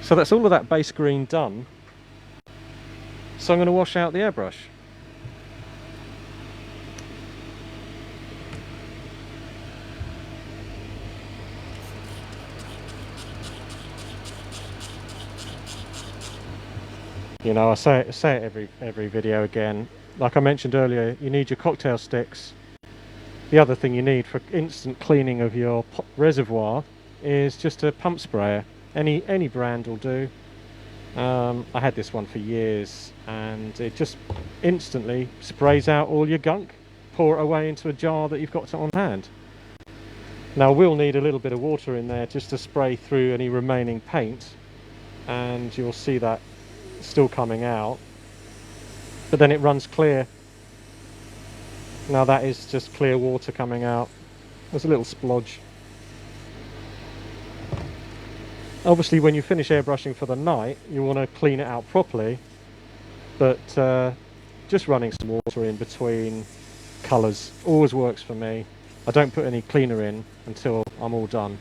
So that's all of that base green done. So I'm going to wash out the airbrush. You know, I say it every video again. Like I mentioned earlier, you need your cocktail sticks. The other thing you need for instant cleaning of your reservoir is just a pump sprayer. Any brand will do. I had this one for years, and it just instantly sprays out all your gunk. Pour it away into a jar that you've got on hand. Now we'll need a little bit of water in there just to spray through any remaining paint, and you'll see that still coming out, but then it runs clear. Now that is just clear water coming out. There's a little splodge. Obviously when you finish airbrushing for the night you want to clean it out properly, but just running some water in between colours always works for me. I don't put any cleaner in until I'm all done,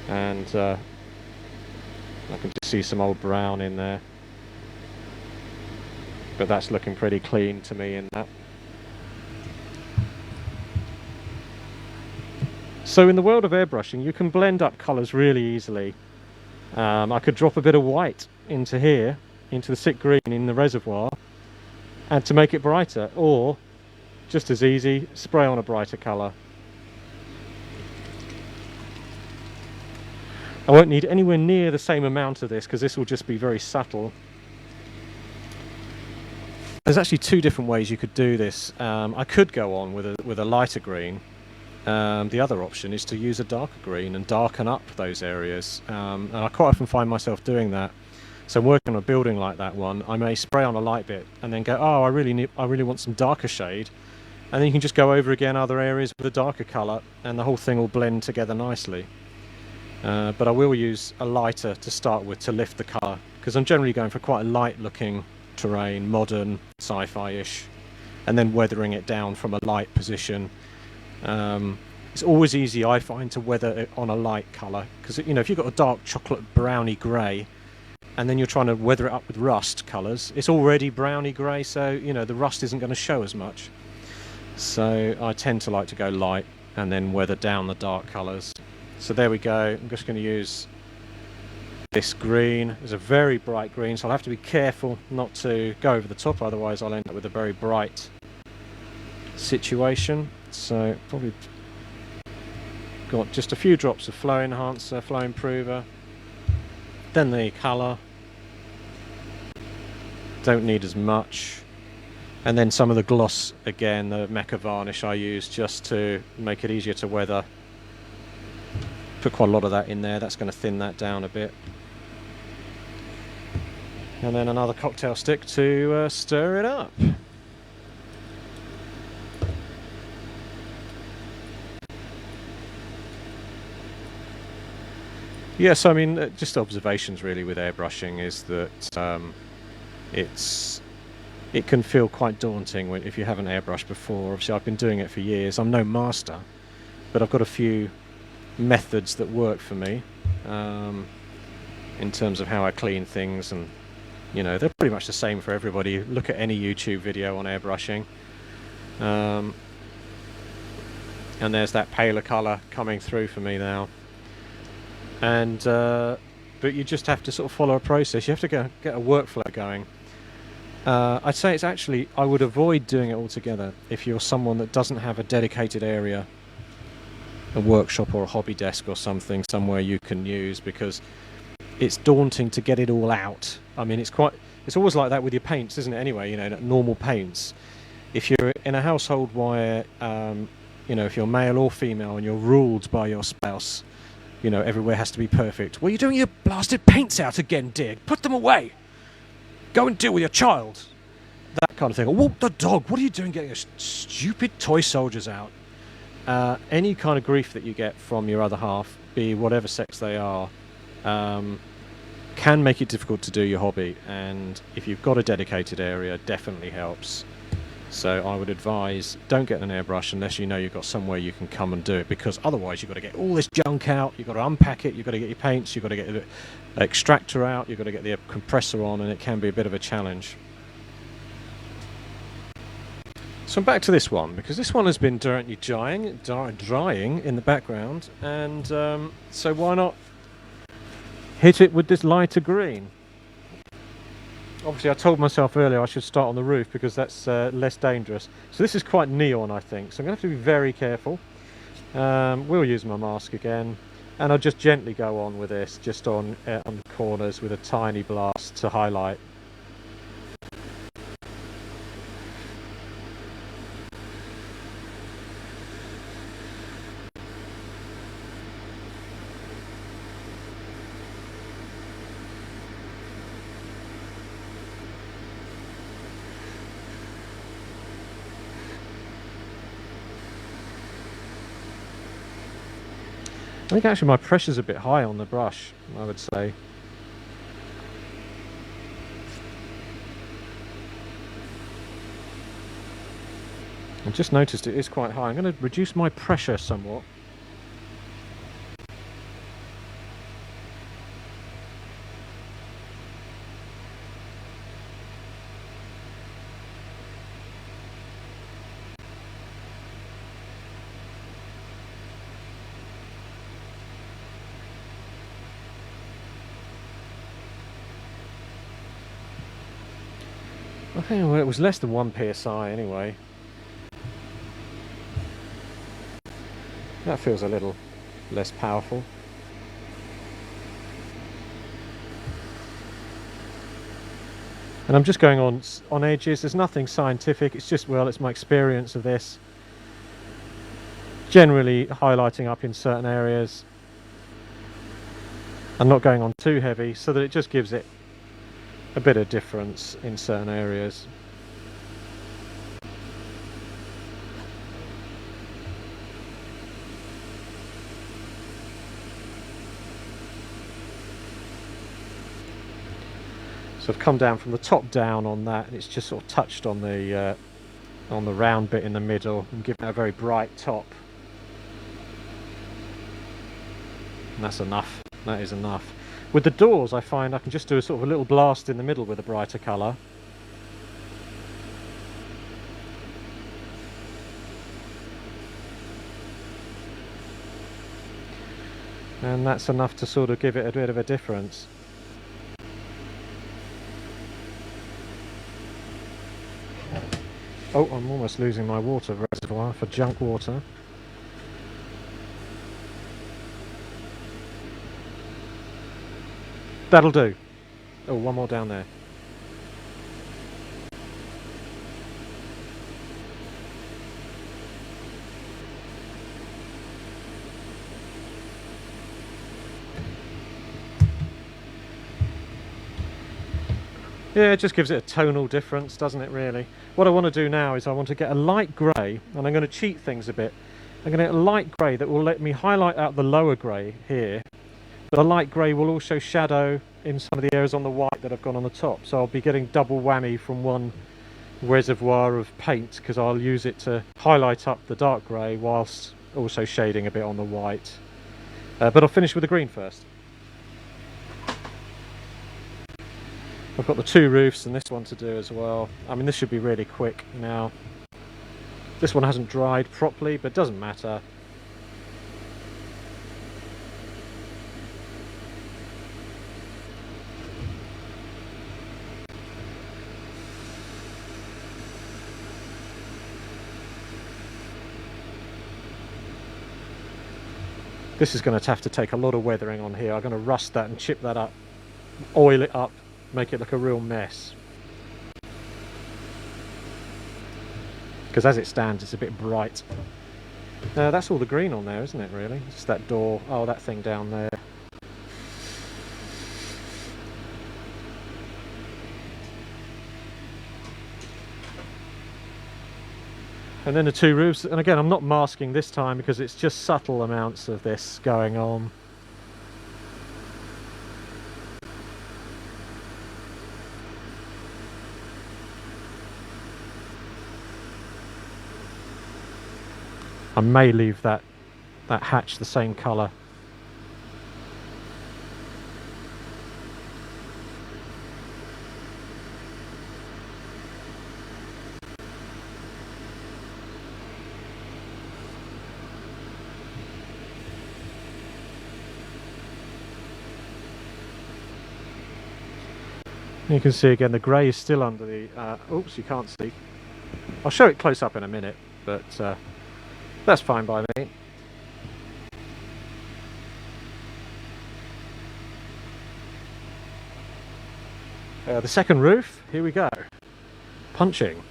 and I can just see some old brown in there, but that's looking pretty clean to me in that. So in the world of airbrushing you can blend up colours really easily. I could drop a bit of white into here, into the sick green in the reservoir, and to make it brighter, or just as easy, spray on a brighter colour. I won't need anywhere near the same amount of this because this will just be very subtle. There's actually two different ways you could do this. I could go on with a lighter green. The other option is to use a darker green and darken up those areas, and I quite often find myself doing that. So working on a building like that one, I may spray on a light bit and then go, oh, I really want some darker shade, and then you can just go over again other areas with a darker colour and the whole thing will blend together nicely. But I will use a lighter to start with to lift the colour, because I'm generally going for quite a light looking terrain, modern, sci-fi-ish, and then weathering it down from a light position. It's always easy, I find, to weather it on a light colour, because you know, if you've got a dark chocolate browny grey and then you're trying to weather it up with rust colours, it's already browny grey, so you know the rust isn't going to show as much. So I tend to like to go light and then weather down the dark colours. So there we go. I'm just going to use this green. It's a very bright green, so I'll have to be careful not to go over the top, otherwise I'll end up with a very bright situation. So probably got just a few drops of flow enhancer, flow improver, then the colour, don't need as much, and then some of the gloss again, the mecha varnish I use just to make it easier to weather. Put quite a lot of that in there, that's going to thin that down a bit. And then another cocktail stick to stir it up. Yes, I mean, just observations really with airbrushing is that it can feel quite daunting if you haven't airbrushed before. Obviously I've been doing it for years. I'm no master, but I've got a few methods that work for me in terms of how I clean things, and you know, they're pretty much the same for everybody. Look at any YouTube video on airbrushing. And there's that paler colour coming through for me now. And but you just have to sort of follow a process. You have to get a workflow going. I'd say it's actually, I would avoid doing it altogether if you're someone that doesn't have a dedicated area, a workshop or a hobby desk or something somewhere you can use, because it's daunting to get it all out. I mean, it's always like that with your paints, isn't it? Anyway, you know, normal paints. If you're in a household where you know, if you're male or female and you're ruled by your spouse, you know, everywhere has to be perfect. Well, you're doing your blasted paints out again, dear. Put them away. Go and deal with your child. That kind of thing. Or walk the dog. What are you doing getting your stupid toy soldiers out? Any kind of grief that you get from your other half, be whatever sex they are, can make it difficult to do your hobby. And if you've got a dedicated area, definitely helps. So I would advise, don't get an airbrush unless you know you've got somewhere you can come and do it, because otherwise you've got to get all this junk out, you've got to unpack it, you've got to get your paints, you've got to get the extractor out, you've got to get the compressor on, and it can be a bit of a challenge. So I'm back to this one, because this one has been directly drying in the background, and so why not hit it with this lighter green? Obviously, I told myself earlier I should start on the roof because that's less dangerous. So this is quite neon, I think. So I'm going to have to be very careful. We'll use my mask again. And I'll just gently go on with this, just on the corners with a tiny blast to highlight. I think actually my pressure's a bit high on the brush, I would say. I just noticed it is quite high. I'm going to reduce my pressure somewhat. I think well, it was less than 1 psi anyway. That feels a little less powerful. And I'm just going on edges. There's nothing scientific. It's just, well, it's my experience of this. Generally highlighting up in certain areas. I'm not going on too heavy so that it just gives it a bit of difference in certain areas. So I've come down from the top down on that, and it's just sort of touched on the round bit in the middle and given it a very bright top. And that's enough. That is enough. With the doors, I find I can just do a sort of a little blast in the middle with a brighter colour. And that's enough to sort of give it a bit of a difference. Oh, I'm almost losing my water reservoir for junk water. That'll do. Oh, one more down there. Yeah, it just gives it a tonal difference, doesn't it, really? What I want to do now is I want to get a light grey, and I'm going to cheat things a bit. I'm going to get a light grey that will let me highlight out the lower grey here. But the light grey will also shadow in some of the areas on the white that I've got on the top. So I'll be getting double whammy from one reservoir of paint, because I'll use it to highlight up the dark grey whilst also shading a bit on the white. But I'll finish with the green first. I've got the two roofs and this one to do as well. I mean, this should be really quick now. This one hasn't dried properly, but it doesn't matter. This is going to have to take a lot of weathering on here. I'm going to rust that and chip that up, oil it up, make it look a real mess. Because as it stands, it's a bit bright. That's all the green on there, isn't it, really? Just that door. Oh, that thing down there. And then the two roofs, and again, I'm not masking this time because it's just subtle amounts of this going on. I may leave that hatch the same colour. You can see again the grey is still under the... oops, you can't see. I'll show it close up in a minute, but that's fine by me. The second roof, here we go. Punching.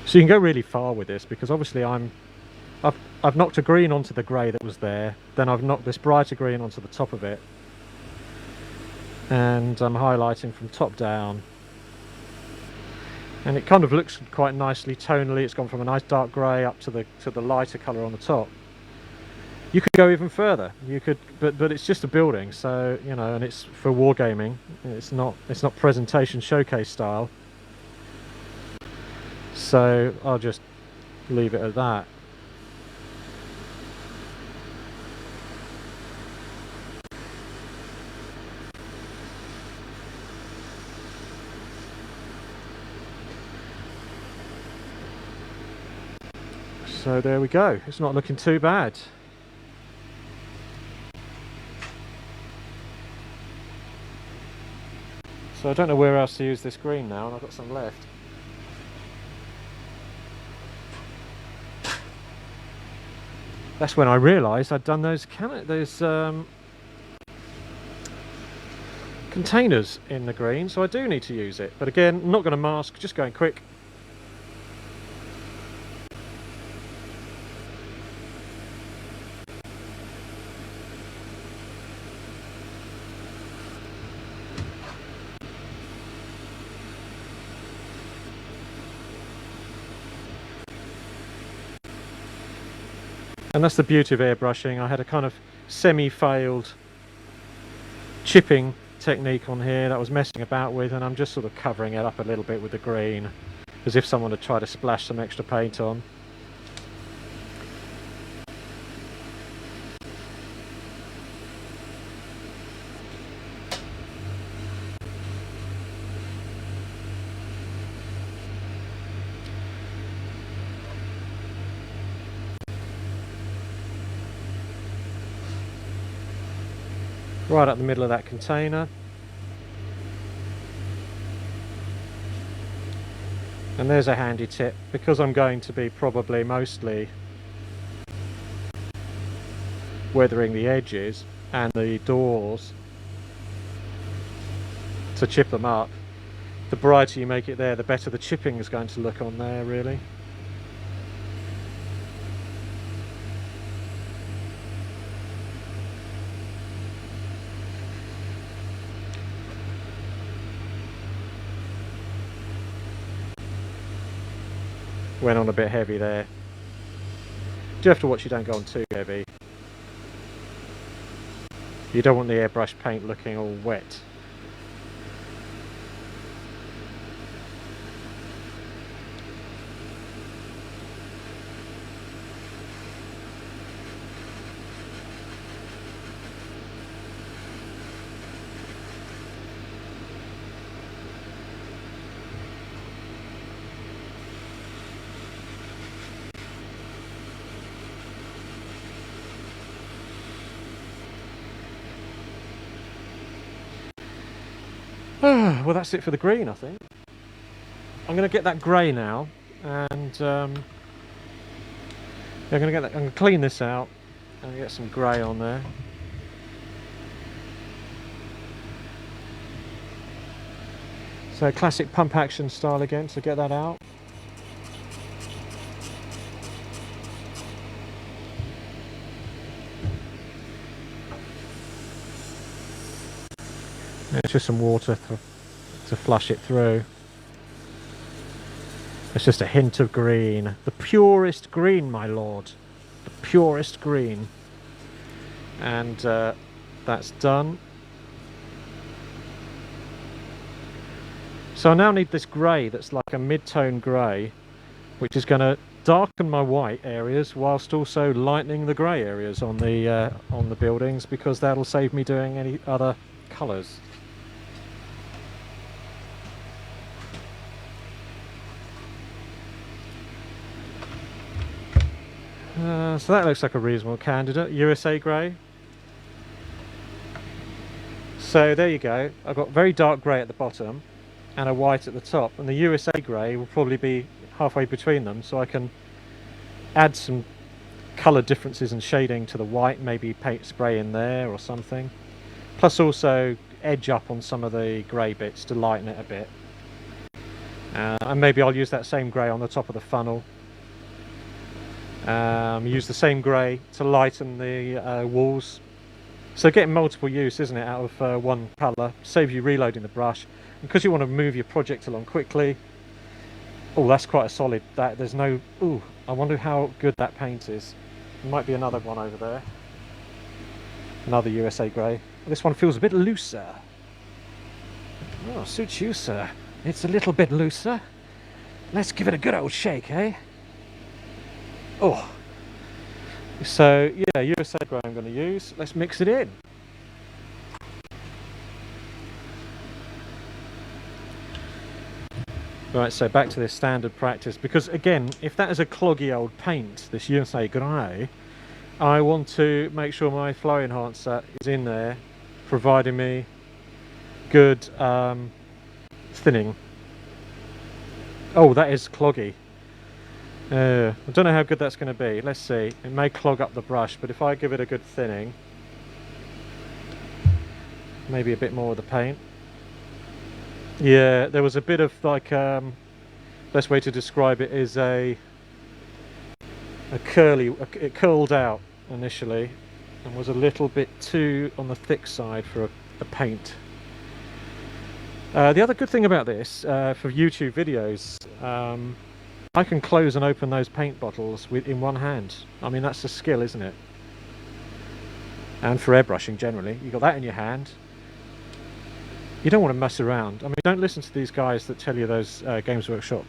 So you can go really far with this because obviously I've knocked a green onto the grey that was there, then I've knocked this brighter green onto the top of it, and I'm highlighting from top down, and it kind of looks quite nicely tonally. It's gone from a nice dark grey up to the lighter colour on the top. You could go even further. You could, but it's just a building, so you know, and it's for wargaming. It's not presentation showcase style. So I'll just leave it at that. So there we go. It's not looking too bad. So I don't know where else to use this green now, and I've got some left. That's when I realised I'd done those containers in the green, so I do need to use it. But again, I'm not going to mask, just going quick. And that's the beauty of airbrushing. I had a kind of semi-failed chipping technique on here that I was messing about with, and I'm just sort of covering it up a little bit with the green, as if someone had tried to splash some extra paint on. Right up the middle of that container. And there's a handy tip, because I'm going to be probably mostly weathering the edges and the doors to chip them up. The brighter you make it there, the better the chipping is going to look on there, really. Went on a bit heavy there. Do have to watch you don't go on too heavy. You don't want the airbrush paint looking all wet. Well, that's it for the green, I think. I'm going to get that grey now, and I'm going to clean this out and get some grey on there. So classic pump action style again to get that out. It's just some water to flush it through. It's just a hint of green. The purest green, my lord. The purest green. And that's done. So I now need this grey that's like a mid-tone grey, which is going to darken my white areas whilst also lightening the grey areas on the buildings, because that'll save me doing any other colours. So that looks like a reasonable candidate. USA grey. So there you go. I've got very dark grey at the bottom and a white at the top, and the USA grey will probably be halfway between them, so I can add some colour differences and shading to the white, maybe paint spray in there or something, plus also edge up on some of the grey bits to lighten it a bit, and maybe I'll use that same grey on the top of the funnel. Use the same grey to lighten the walls. So getting multiple use, isn't it, out of one colour, saves you reloading the brush. And because you want to move your project along quickly. Oh, that's quite a solid. There's no. Ooh, I wonder how good that paint is. There might be another one over there. Another USA grey. This one feels a bit looser. Oh, suits you, sir. It's a little bit looser. Let's give it a good old shake, eh? Oh, so yeah, USA grey I'm going to use. Let's mix it in. Right, so back to this standard practice, because again, if that is a cloggy old paint, this USA grey, I want to make sure my flow enhancer is in there, providing me good thinning. Oh, that is cloggy. I don't know how good that's going to be. Let's see. It may clog up the brush, but if I give it a good thinning, maybe a bit more of the paint. Yeah, there was a bit of like best way to describe it is it curled out initially and was a little bit too on the thick side for a paint. The other good thing about this for YouTube videos, I can close and open those paint bottles in one hand. I mean, that's a skill, isn't it? And for airbrushing generally, you got that in your hand. You don't want to mess around. I mean, don't listen to these guys that tell you those Games Workshop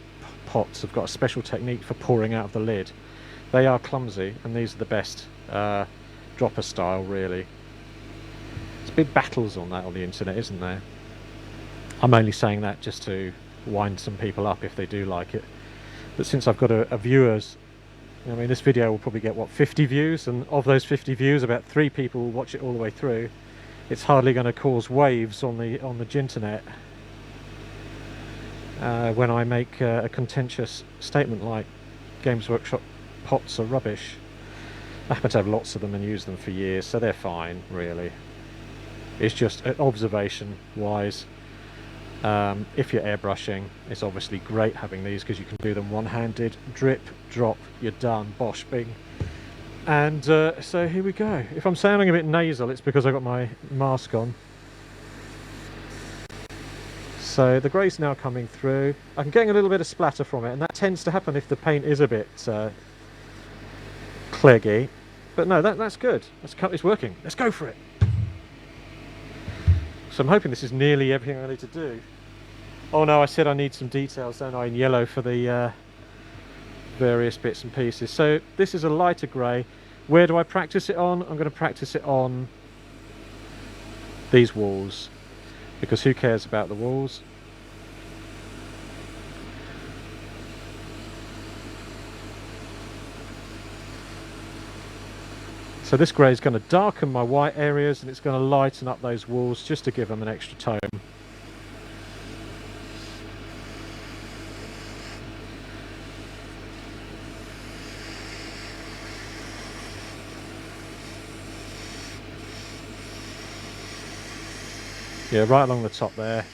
pots have got a special technique for pouring out of the lid. They are clumsy, and these are the best dropper style, really. There's big battles on that on the internet, isn't there? I'm only saying that just to wind some people up if they do like it. But since I've got a viewers, I mean, this video will probably get, what, 50 views? And of those 50 views, about 3 people will watch it all the way through. It's hardly going to cause waves on the Ginternet when I make a contentious statement like Games Workshop pots are rubbish. I happen to have lots of them and use them for years, so they're fine, really. It's just observation-wise. If you're airbrushing, it's obviously great having these because you can do them one-handed. Drip, drop, you're done, bosh, bing. And so here we go. If I'm sounding a bit nasal, it's because I've got my mask on. So the grey's now coming through. I'm getting a little bit of splatter from it, and that tends to happen if the paint is a bit cleggy. But no, that's good. It's working. Let's go for it. So I'm hoping this is nearly everything I need to do. Oh no, I said I need some details, don't I, in yellow for the various bits and pieces. So this is a lighter grey. Where do I practice it on? I'm going to practice it on these walls, because who cares about the walls? So this grey is going to darken my white areas, and it's going to lighten up those walls just to give them an extra tone. Yeah, right along the top there.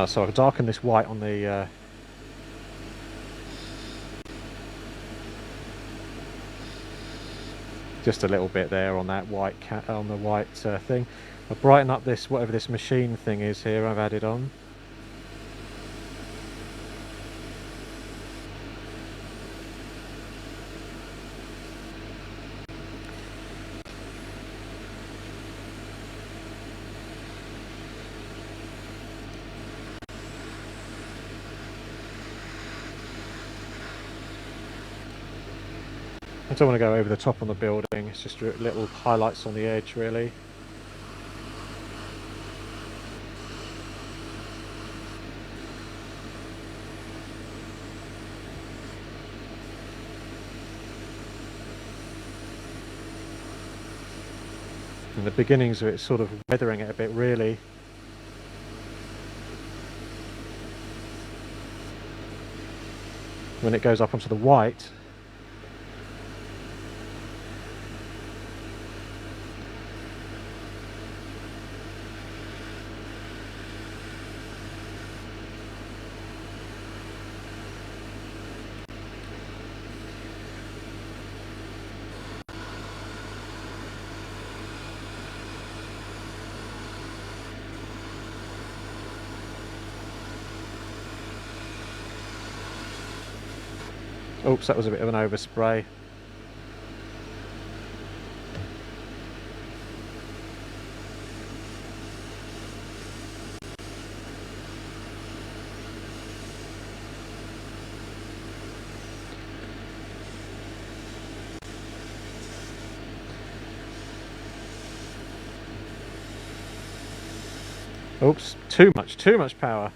So I'll darken this white on the just a little bit there on that white thing. I'll brighten up this, whatever this machine thing is here I've added on. I don't want to go over the top on the building, it's just little highlights on the edge really. And the beginnings of it sort of weathering it a bit really. When it goes up onto the white, oops, that was a bit of an overspray. Oops, too much power.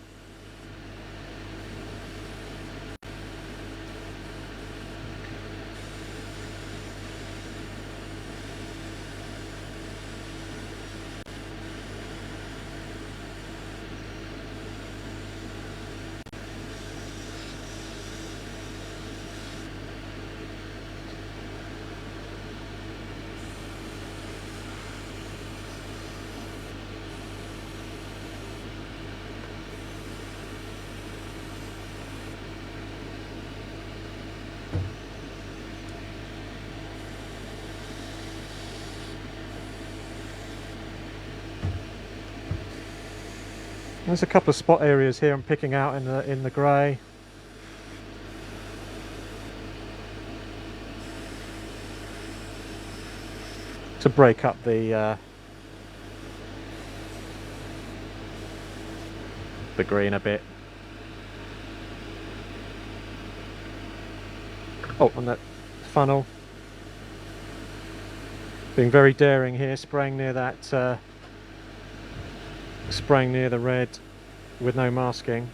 There's a couple of spot areas here I'm picking out in the grey. To break up the green a bit. Oh, and that funnel. Being very daring here, spraying near that spraying near the red with no masking.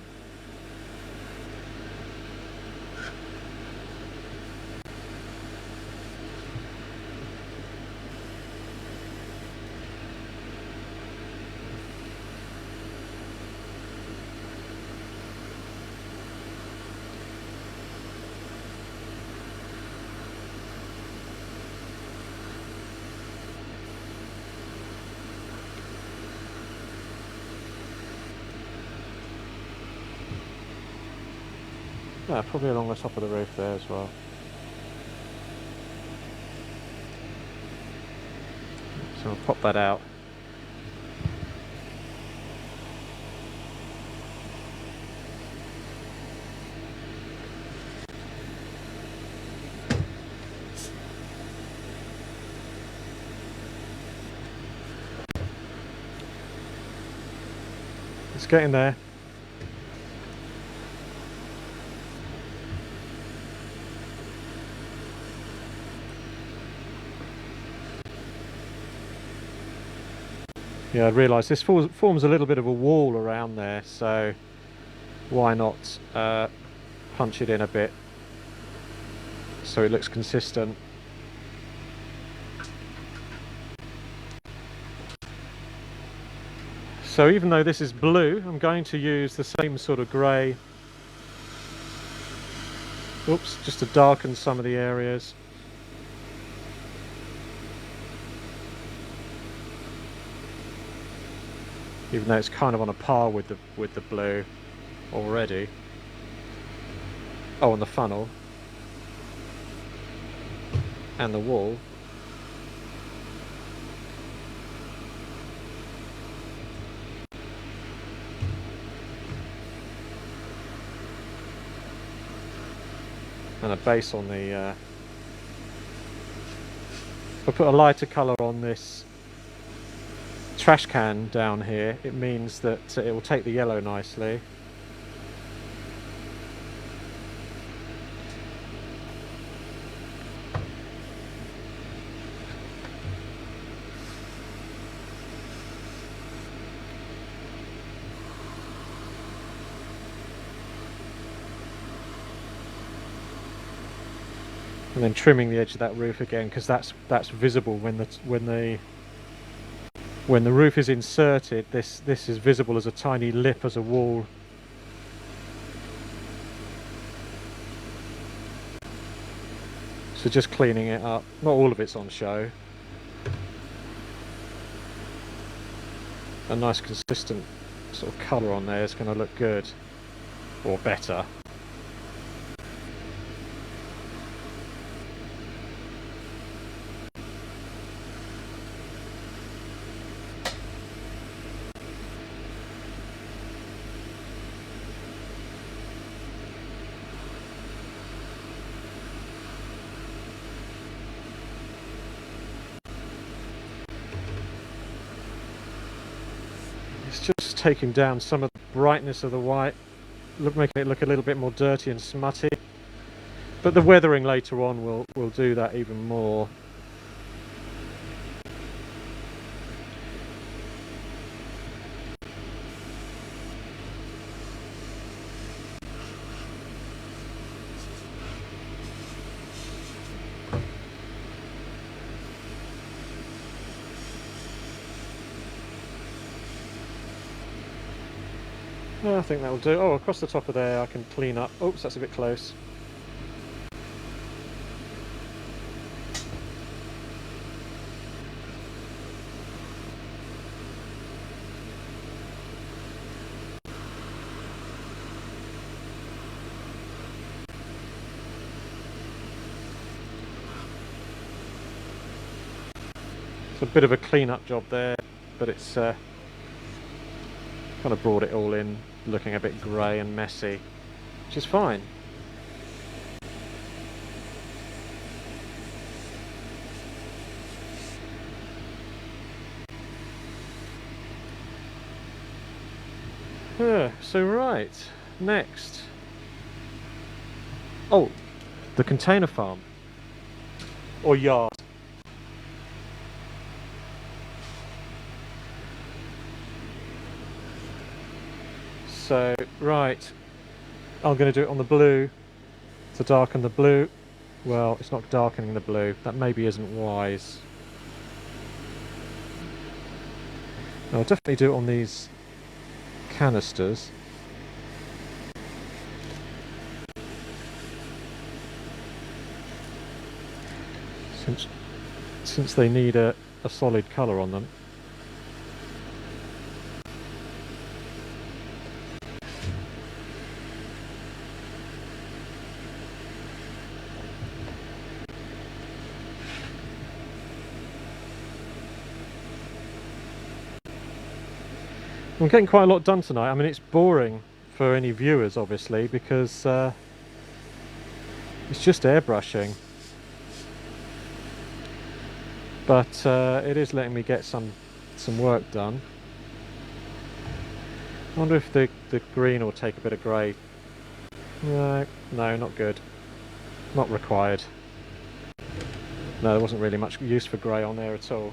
Yeah, probably along the top of the roof there as well. So we'll pop that out. It's getting there. Yeah, I realise this forms a little bit of a wall around there, so why not punch it in a bit so it looks consistent. So even though this is blue, I'm going to use the same sort of grey. Oops, just to darken some of the areas. Even though it's kind of on a par with the blue already. Oh, and the funnel. And the wall. And a base on the... if I put a lighter colour on this trash can down here, it means that it will take the yellow nicely. And then trimming the edge of that roof again, because that's visible when the roof is inserted. This is visible as a tiny lip, as a wall. So just cleaning it up. Not all of it's on show. A nice consistent sort of colour on there is going to look good, or better. It's just taking down some of the brightness of the white, making it look a little bit more dirty and smutty. But the weathering later on will do that even more. I think that will do. Oh, across the top of there I can clean up. Oops, that's a bit close. It's a bit of a clean-up job there, but it's kind of brought it all in, looking a bit grey and messy, which is fine. So right, next. Oh, the container farm. Or yard. So, right, I'm going to do it on the blue to darken the blue. Well, it's not darkening the blue. That maybe isn't wise. I'll definitely do it on these canisters. Since they need a solid colour on them. I'm getting quite a lot done tonight. I mean, it's boring for any viewers, obviously, because it's just airbrushing. But it is letting me get some work done. I wonder if the green will take a bit of grey. No, not good. Not required. No, there wasn't really much use for grey on there at all.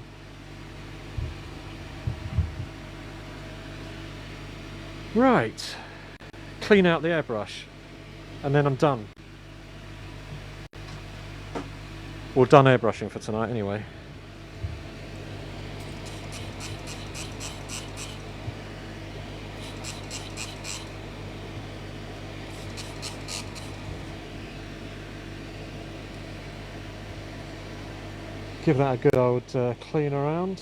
Right, clean out the airbrush and then I'm done. Well, done airbrushing for tonight anyway. Give that a good old clean around.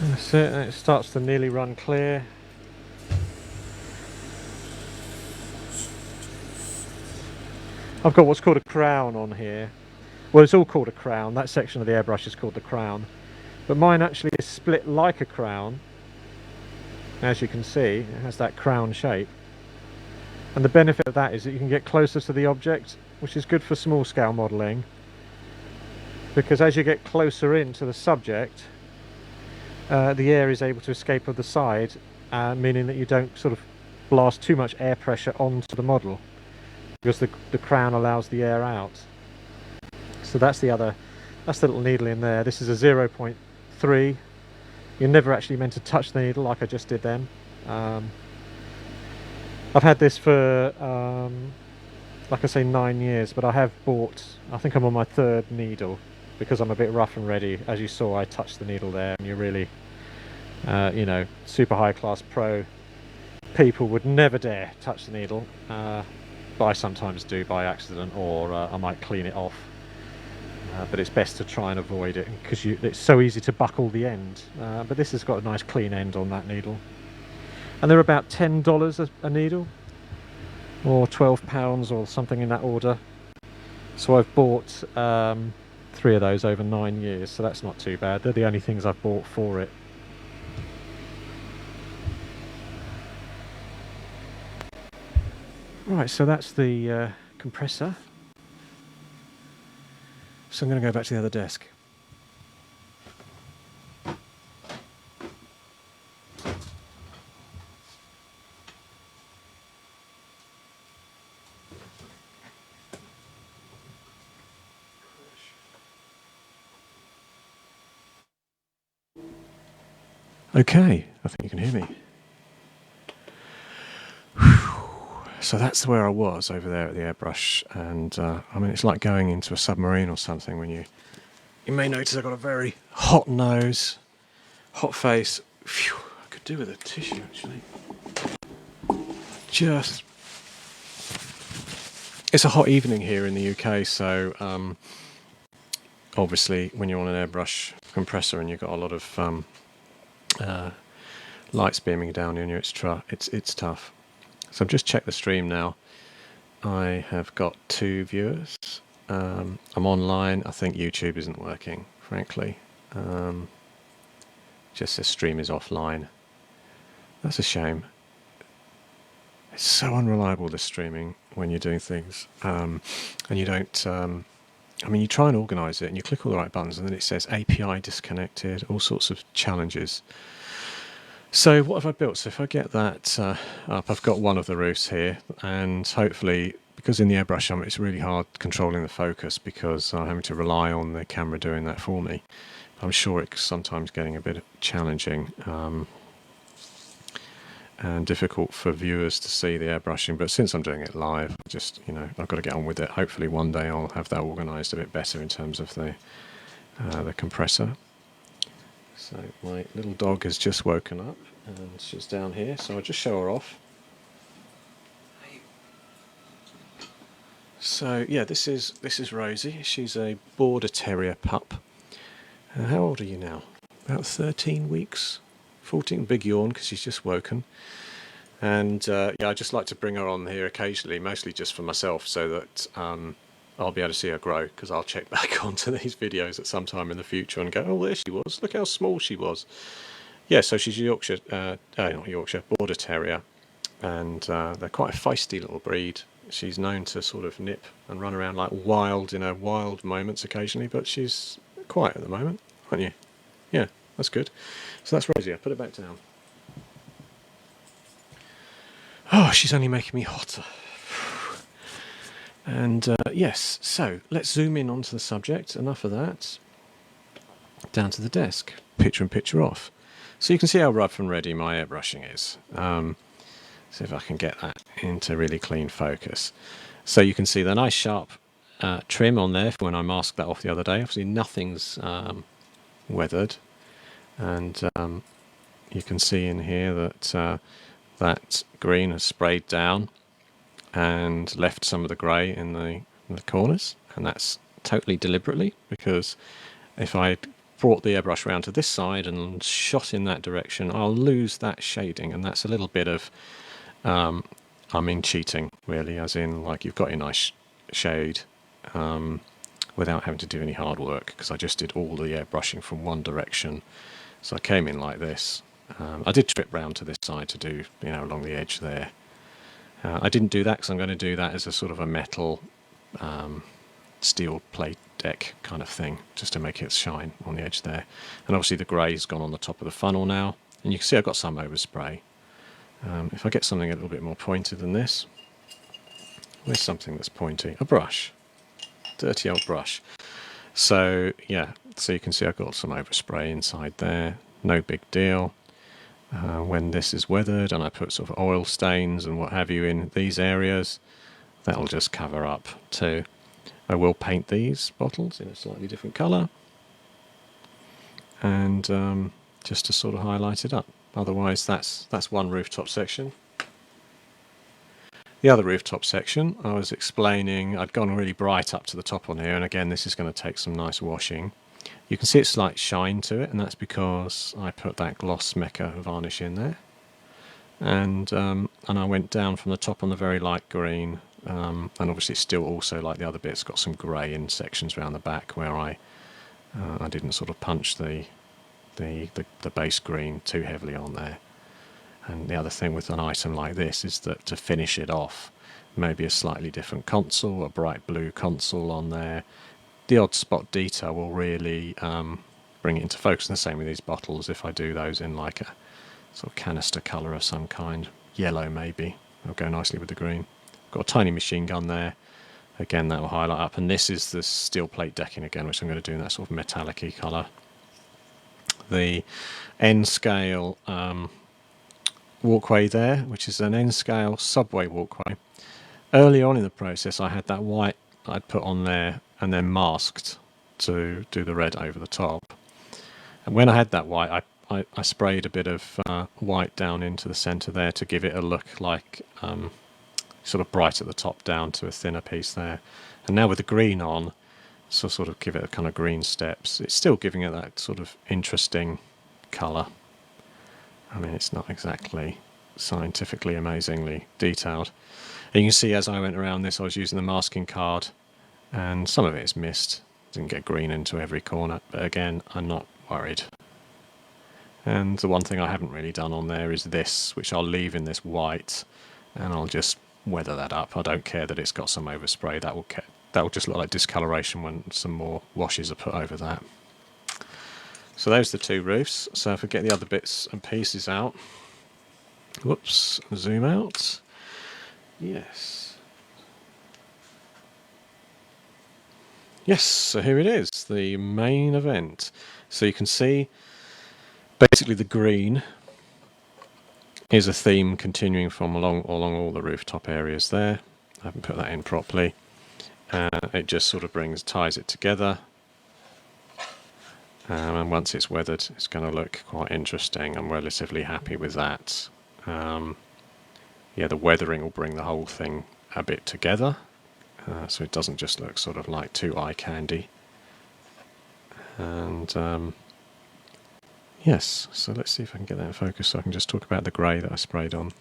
That's it, and it starts to nearly run clear. I've got what's called a crown on here. Well, it's all called a crown. That section of the airbrush is called the crown. But mine actually is split like a crown. As you can see, it has that crown shape. And the benefit of that is that you can get closer to the object, which is good for small scale modelling. Because as you get closer into the subject, the air is able to escape of the side, meaning that you don't sort of blast too much air pressure onto the model, because the crown allows the air out. So that's the little needle in there. This is a 0.3. You're never actually meant to touch the needle like I just did then. I've had this for, like I say, 9 years, but I have bought, I think I'm on my 3rd needle, because I'm a bit rough and ready. As you saw, I touched the needle there, and you're really, you know, super high class pro people would never dare touch the needle, but I sometimes do by accident, or I might clean it off. But it's best to try and avoid it, because it's so easy to buckle the end. But this has got a nice clean end on that needle. And they're about $10 a needle, or £12 or something in that order. So I've bought 3 of those over 9 years, so that's not too bad. They're the only things I've bought for it. Right, so that's the compressor. So I'm going to go back to the other desk. Okay, I think you can hear me. So that's where I was, over there at the airbrush, and I mean, it's like going into a submarine or something when you may notice I've got a very hot nose, hot face. Phew, I could do with a tissue actually. Just, it's a hot evening here in the UK, so obviously when you're on an airbrush compressor and you've got a lot of lights beaming down on you, it's tough. So I've just checked the stream now. I have got 2 viewers. I'm online. I think YouTube isn't working, frankly. Just says stream is offline. That's a shame. It's so unreliable, this streaming, when you're doing things. And you don't... I mean, you try and organise it and you click all the right buttons and then it says API disconnected, all sorts of challenges. So what have I built? So if I get that up, I've got one of the roofs here, and hopefully, because in the airbrush it's really hard controlling the focus because I'm having to rely on the camera doing that for me. I'm sure it's sometimes getting a bit challenging and difficult for viewers to see the airbrushing, but since I'm doing it live, just, you know, I've got to get on with it. Hopefully one day I'll have that organised a bit better in terms of the compressor. So my little dog has just woken up and she's down here, so I'll just show her off. So yeah, this is Rosie. She's a border terrier pup. How old are you now? About 13 weeks, 14. Big yawn because she's just woken. And yeah, I just like to bring her on here occasionally, mostly just for myself, so that I'll be able to see her grow, because I'll check back onto these videos at some time in the future and go, oh, there she was, look how small she was. Yeah, so she's a Yorkshire, not Yorkshire, Border Terrier, and they're quite a feisty little breed. She's known to sort of nip and run around like wild in her wild moments occasionally, but she's quiet at the moment, aren't you? Yeah, that's good. So that's Rosie. I'll put it back down. Oh, she's only making me hotter. And yes, so let's zoom in onto the subject. Enough of that. Down to the desk. Picture and picture off. So you can see how rough and ready my airbrushing is. See if I can get that into really clean focus. So you can see the nice sharp trim on there from when I masked that off the other day. Obviously nothing's weathered. And you can see in here that that green has sprayed down and left some of the grey in the corners, and that's totally deliberately, because if I brought the airbrush around to this side and shot in that direction, I'll lose that shading, and that's a little bit of cheating, really, as in like you've got a nice shade without having to do any hard work, because I just did all the airbrushing from one direction. So I came in like this. I did trip round to this side to do, along the edge there. I didn't do that because I'm going to do that as a sort of a metal steel plate deck kind of thing, just to make it shine on the edge there. And obviously the grey's gone on the top of the funnel now, and you can see I've got some overspray. If I get something a little bit more pointed than this, where's something that's pointy? A brush. Dirty old brush. So yeah, so you can see I've got some overspray inside there. No big deal. When this is weathered and I put sort of oil stains and what have you in these areas, that'll just cover up too. I will paint these bottles in a slightly different colour, and just to sort of highlight it up. Otherwise that's one rooftop section. The other rooftop section, I was explaining, I'd gone really bright up to the top on here, and again this is going to take some nice washing. You can see a slight shine to it, and that's because I put that gloss mecha varnish in there. And I went down from the top on the very light green, and obviously it's still also, like the other bits, got some grey in sections around the back where I didn't sort of punch the base green too heavily on there. And the other thing with an item like this is that to finish it off, maybe a slightly different console, a bright blue console on there. The odd spot detail will really bring it into focus. And the same with these bottles. If I do those in like a sort of canister colour of some kind, yellow maybe, it'll go nicely with the green. Got a tiny machine gun there. Again, that will highlight up. And this is the steel plate decking again, which I'm going to do in that sort of metallic-y colour. The N scale walkway there, which is an N scale subway walkway. Early on in the process, I had that white I'd put on there and then masked to do the red over the top. And when I had that white, I sprayed a bit of white down into the centre there to give it a look like sort of bright at the top down to a thinner piece there. And now with the green on, so sort of give it a kind of green steps. It's still giving it that sort of interesting colour. I mean, it's not exactly scientifically amazingly detailed. And you can see as I went around this, I was using the masking card, and some of it is missed. Didn't get green into every corner, but again, I'm not worried. And the one thing I haven't really done on there is this, which I'll leave in this white, and I'll just weather that up. I don't care that it's got some overspray. That will just look like discoloration when some more washes are put over that. So those are the two roofs. So if I get the other bits and pieces out, whoops, zoom out. Yes. Yes, so here it is, the main event. So you can see basically the green is a theme continuing from along all the rooftop areas there. I haven't put that in properly. It just sort of ties it together. And once it's weathered, it's going to look quite interesting. I'm relatively happy with that. Yeah, the weathering will bring the whole thing a bit together, so it doesn't just look sort of like too eye candy. And yes, so let's see if I can get that in focus so I can just talk about the grey that I sprayed on.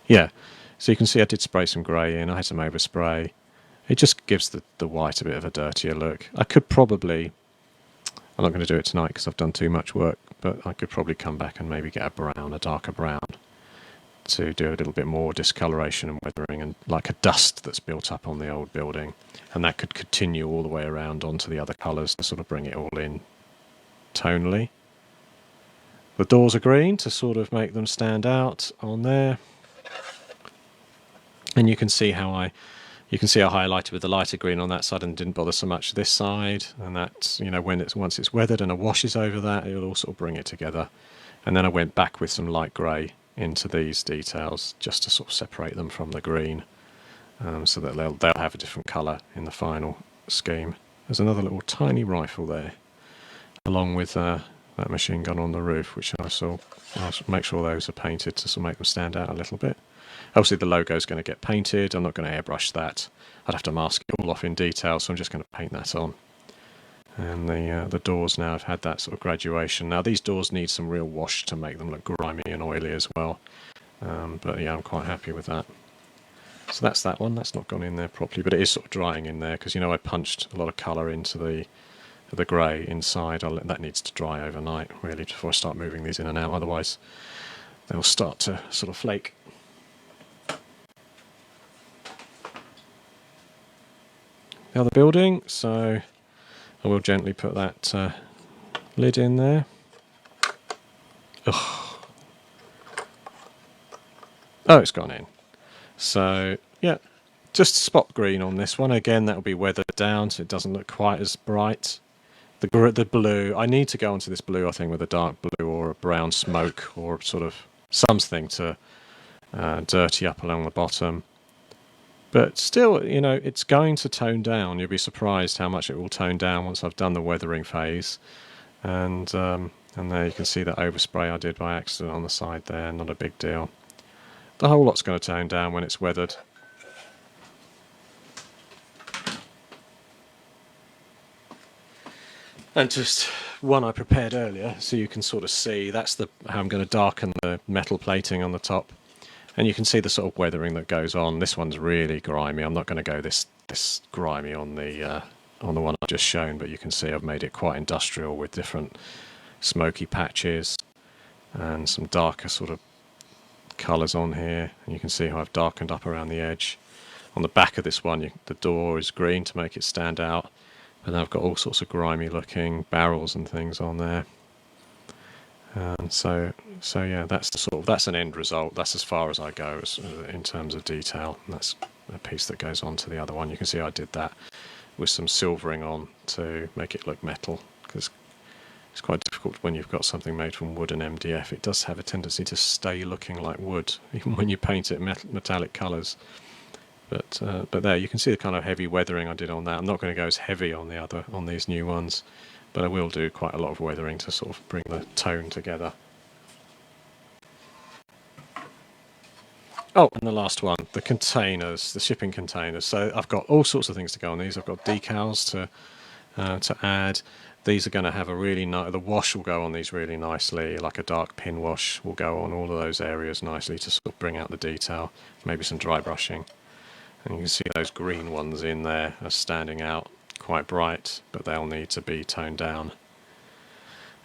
Yeah, so you can see I did spray some grey in. I had some overspray. It just gives the white a bit of a dirtier look. I could probably, I'm not going to do it tonight because I've done too much work, but I could probably come back and maybe get a brown, a darker brown, to do a little bit more discoloration and weathering and like a dust that's built up on the old building. And that could continue all the way around onto the other colours to sort of bring it all in tonally. The doors are green to sort of make them stand out on there. And you can see how I highlighted with the lighter green on that side and didn't bother so much this side. And that's, you know, once it's weathered and a wash is over that, it'll all sort of bring it together. And then I went back with some light grey into these details just to sort of separate them from the green, so that they'll have a different colour in the final scheme. There's another little tiny rifle there, along with that machine gun on the roof, which I'll make sure those are painted to sort of make them stand out a little bit. Obviously the logo is going to get painted. I'm not going to airbrush that. I'd have to mask it all off in detail, so I'm just going to paint that on. And the doors now have had that sort of graduation. Now these doors need some real wash to make them look grimy and oily as well. But yeah, I'm quite happy with that. So that's that one. That's not gone in there properly, but it is sort of drying in there because, you know, I punched a lot of colour into the grey inside. That needs to dry overnight really before I start moving these in and out. Otherwise they'll start to sort of flake. The other building, so I will gently put that lid in there. Ugh. Oh, it's gone in. So yeah, just spot green on this one. Again, that will be weathered down so it doesn't look quite as bright. The blue, I need to go onto this blue, I think, with a dark blue or a brown smoke or sort of something to dirty up along the bottom. But still, you know, it's going to tone down. You'll be surprised how much it will tone down once I've done the weathering phase. And there you can see that overspray I did by accident on the side there. Not a big deal. The whole lot's going to tone down when it's weathered. And just one I prepared earlier, so you can sort of see, that's how I'm going to darken the metal plating on the top. And you can see the sort of weathering that goes on. This one's really grimy. I'm not going to go this grimy on the one I've just shown, but you can see I've made it quite industrial with different smoky patches and some darker sort of colours on here. And you can see how I've darkened up around the edge. On the back of this one, the door is green to make it stand out. But then I've got all sorts of grimy looking barrels and things on there. And so yeah, that's an end result. That's as far as I go in terms of detail. And that's a piece that goes on to the other one. You can see I did that with some silvering on to make it look metal, because it's quite difficult when you've got something made from wood and MDF. It does have a tendency to stay looking like wood, even when you paint it metallic colours. But there you can see the kind of heavy weathering I did on that. I'm not going to go as heavy on these new ones, but I will do quite a lot of weathering to sort of bring the tone together. Oh, and the last one, the containers, the shipping containers. So I've got all sorts of things to go on these. I've got decals to add. These are going to have a really nice, the wash will go on these really nicely, like a dark pin wash will go on all of those areas nicely to sort of bring out the detail. Maybe some dry brushing. And you can see those green ones in there are standing out quite bright, but they'll need to be toned down.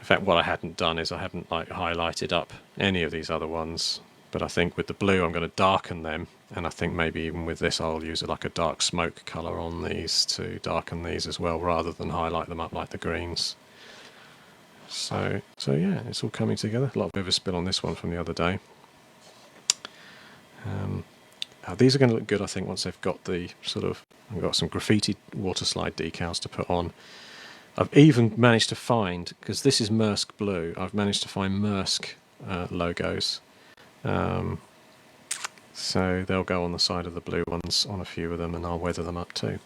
In fact, what I hadn't done is I haven't highlighted up any of these other ones, but I think with the blue I'm going to darken them, and I think maybe even with this I'll use like a dark smoke colour on these to darken these as well, rather than highlight them up like the greens. So yeah, it's all coming together. A lot of overspill on this one from the other day. These are going to look good, I think, once they've got I've got some graffiti water slide decals to put on. I've even managed to find, because this is Maersk blue, I've managed to find Maersk logos. So they'll go on the side of the blue ones on a few of them, and I'll weather them up too.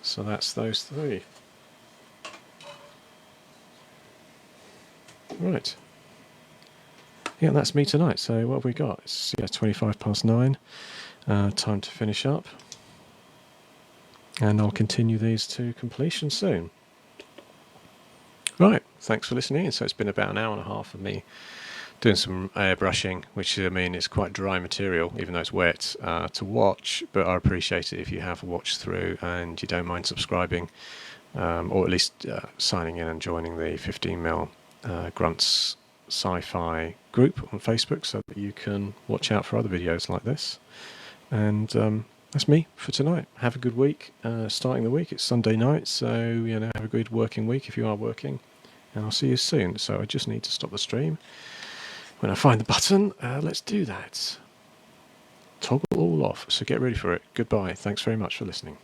So that's those three. Right. Yeah, that's me tonight. So what have we got? It's 9:25. Time to finish up. And I'll continue these to completion soon. Right, thanks for listening. So it's been about an hour and a half of me doing some airbrushing, which I mean it's quite dry material, even though it's wet, to watch. But I appreciate it if you have watched through and you don't mind subscribing, or at least signing in and joining the 15mm Gruntz Sci-Fi group on Facebook, so that you can watch out for other videos like this. And that's me for tonight. Have a good week. Starting the week, it's Sunday night, so have a good working week if you are working. And I'll see you soon. So I just need to stop the stream. When I find the button, let's do that. Toggle all off, so get ready for it. Goodbye. Thanks very much for listening.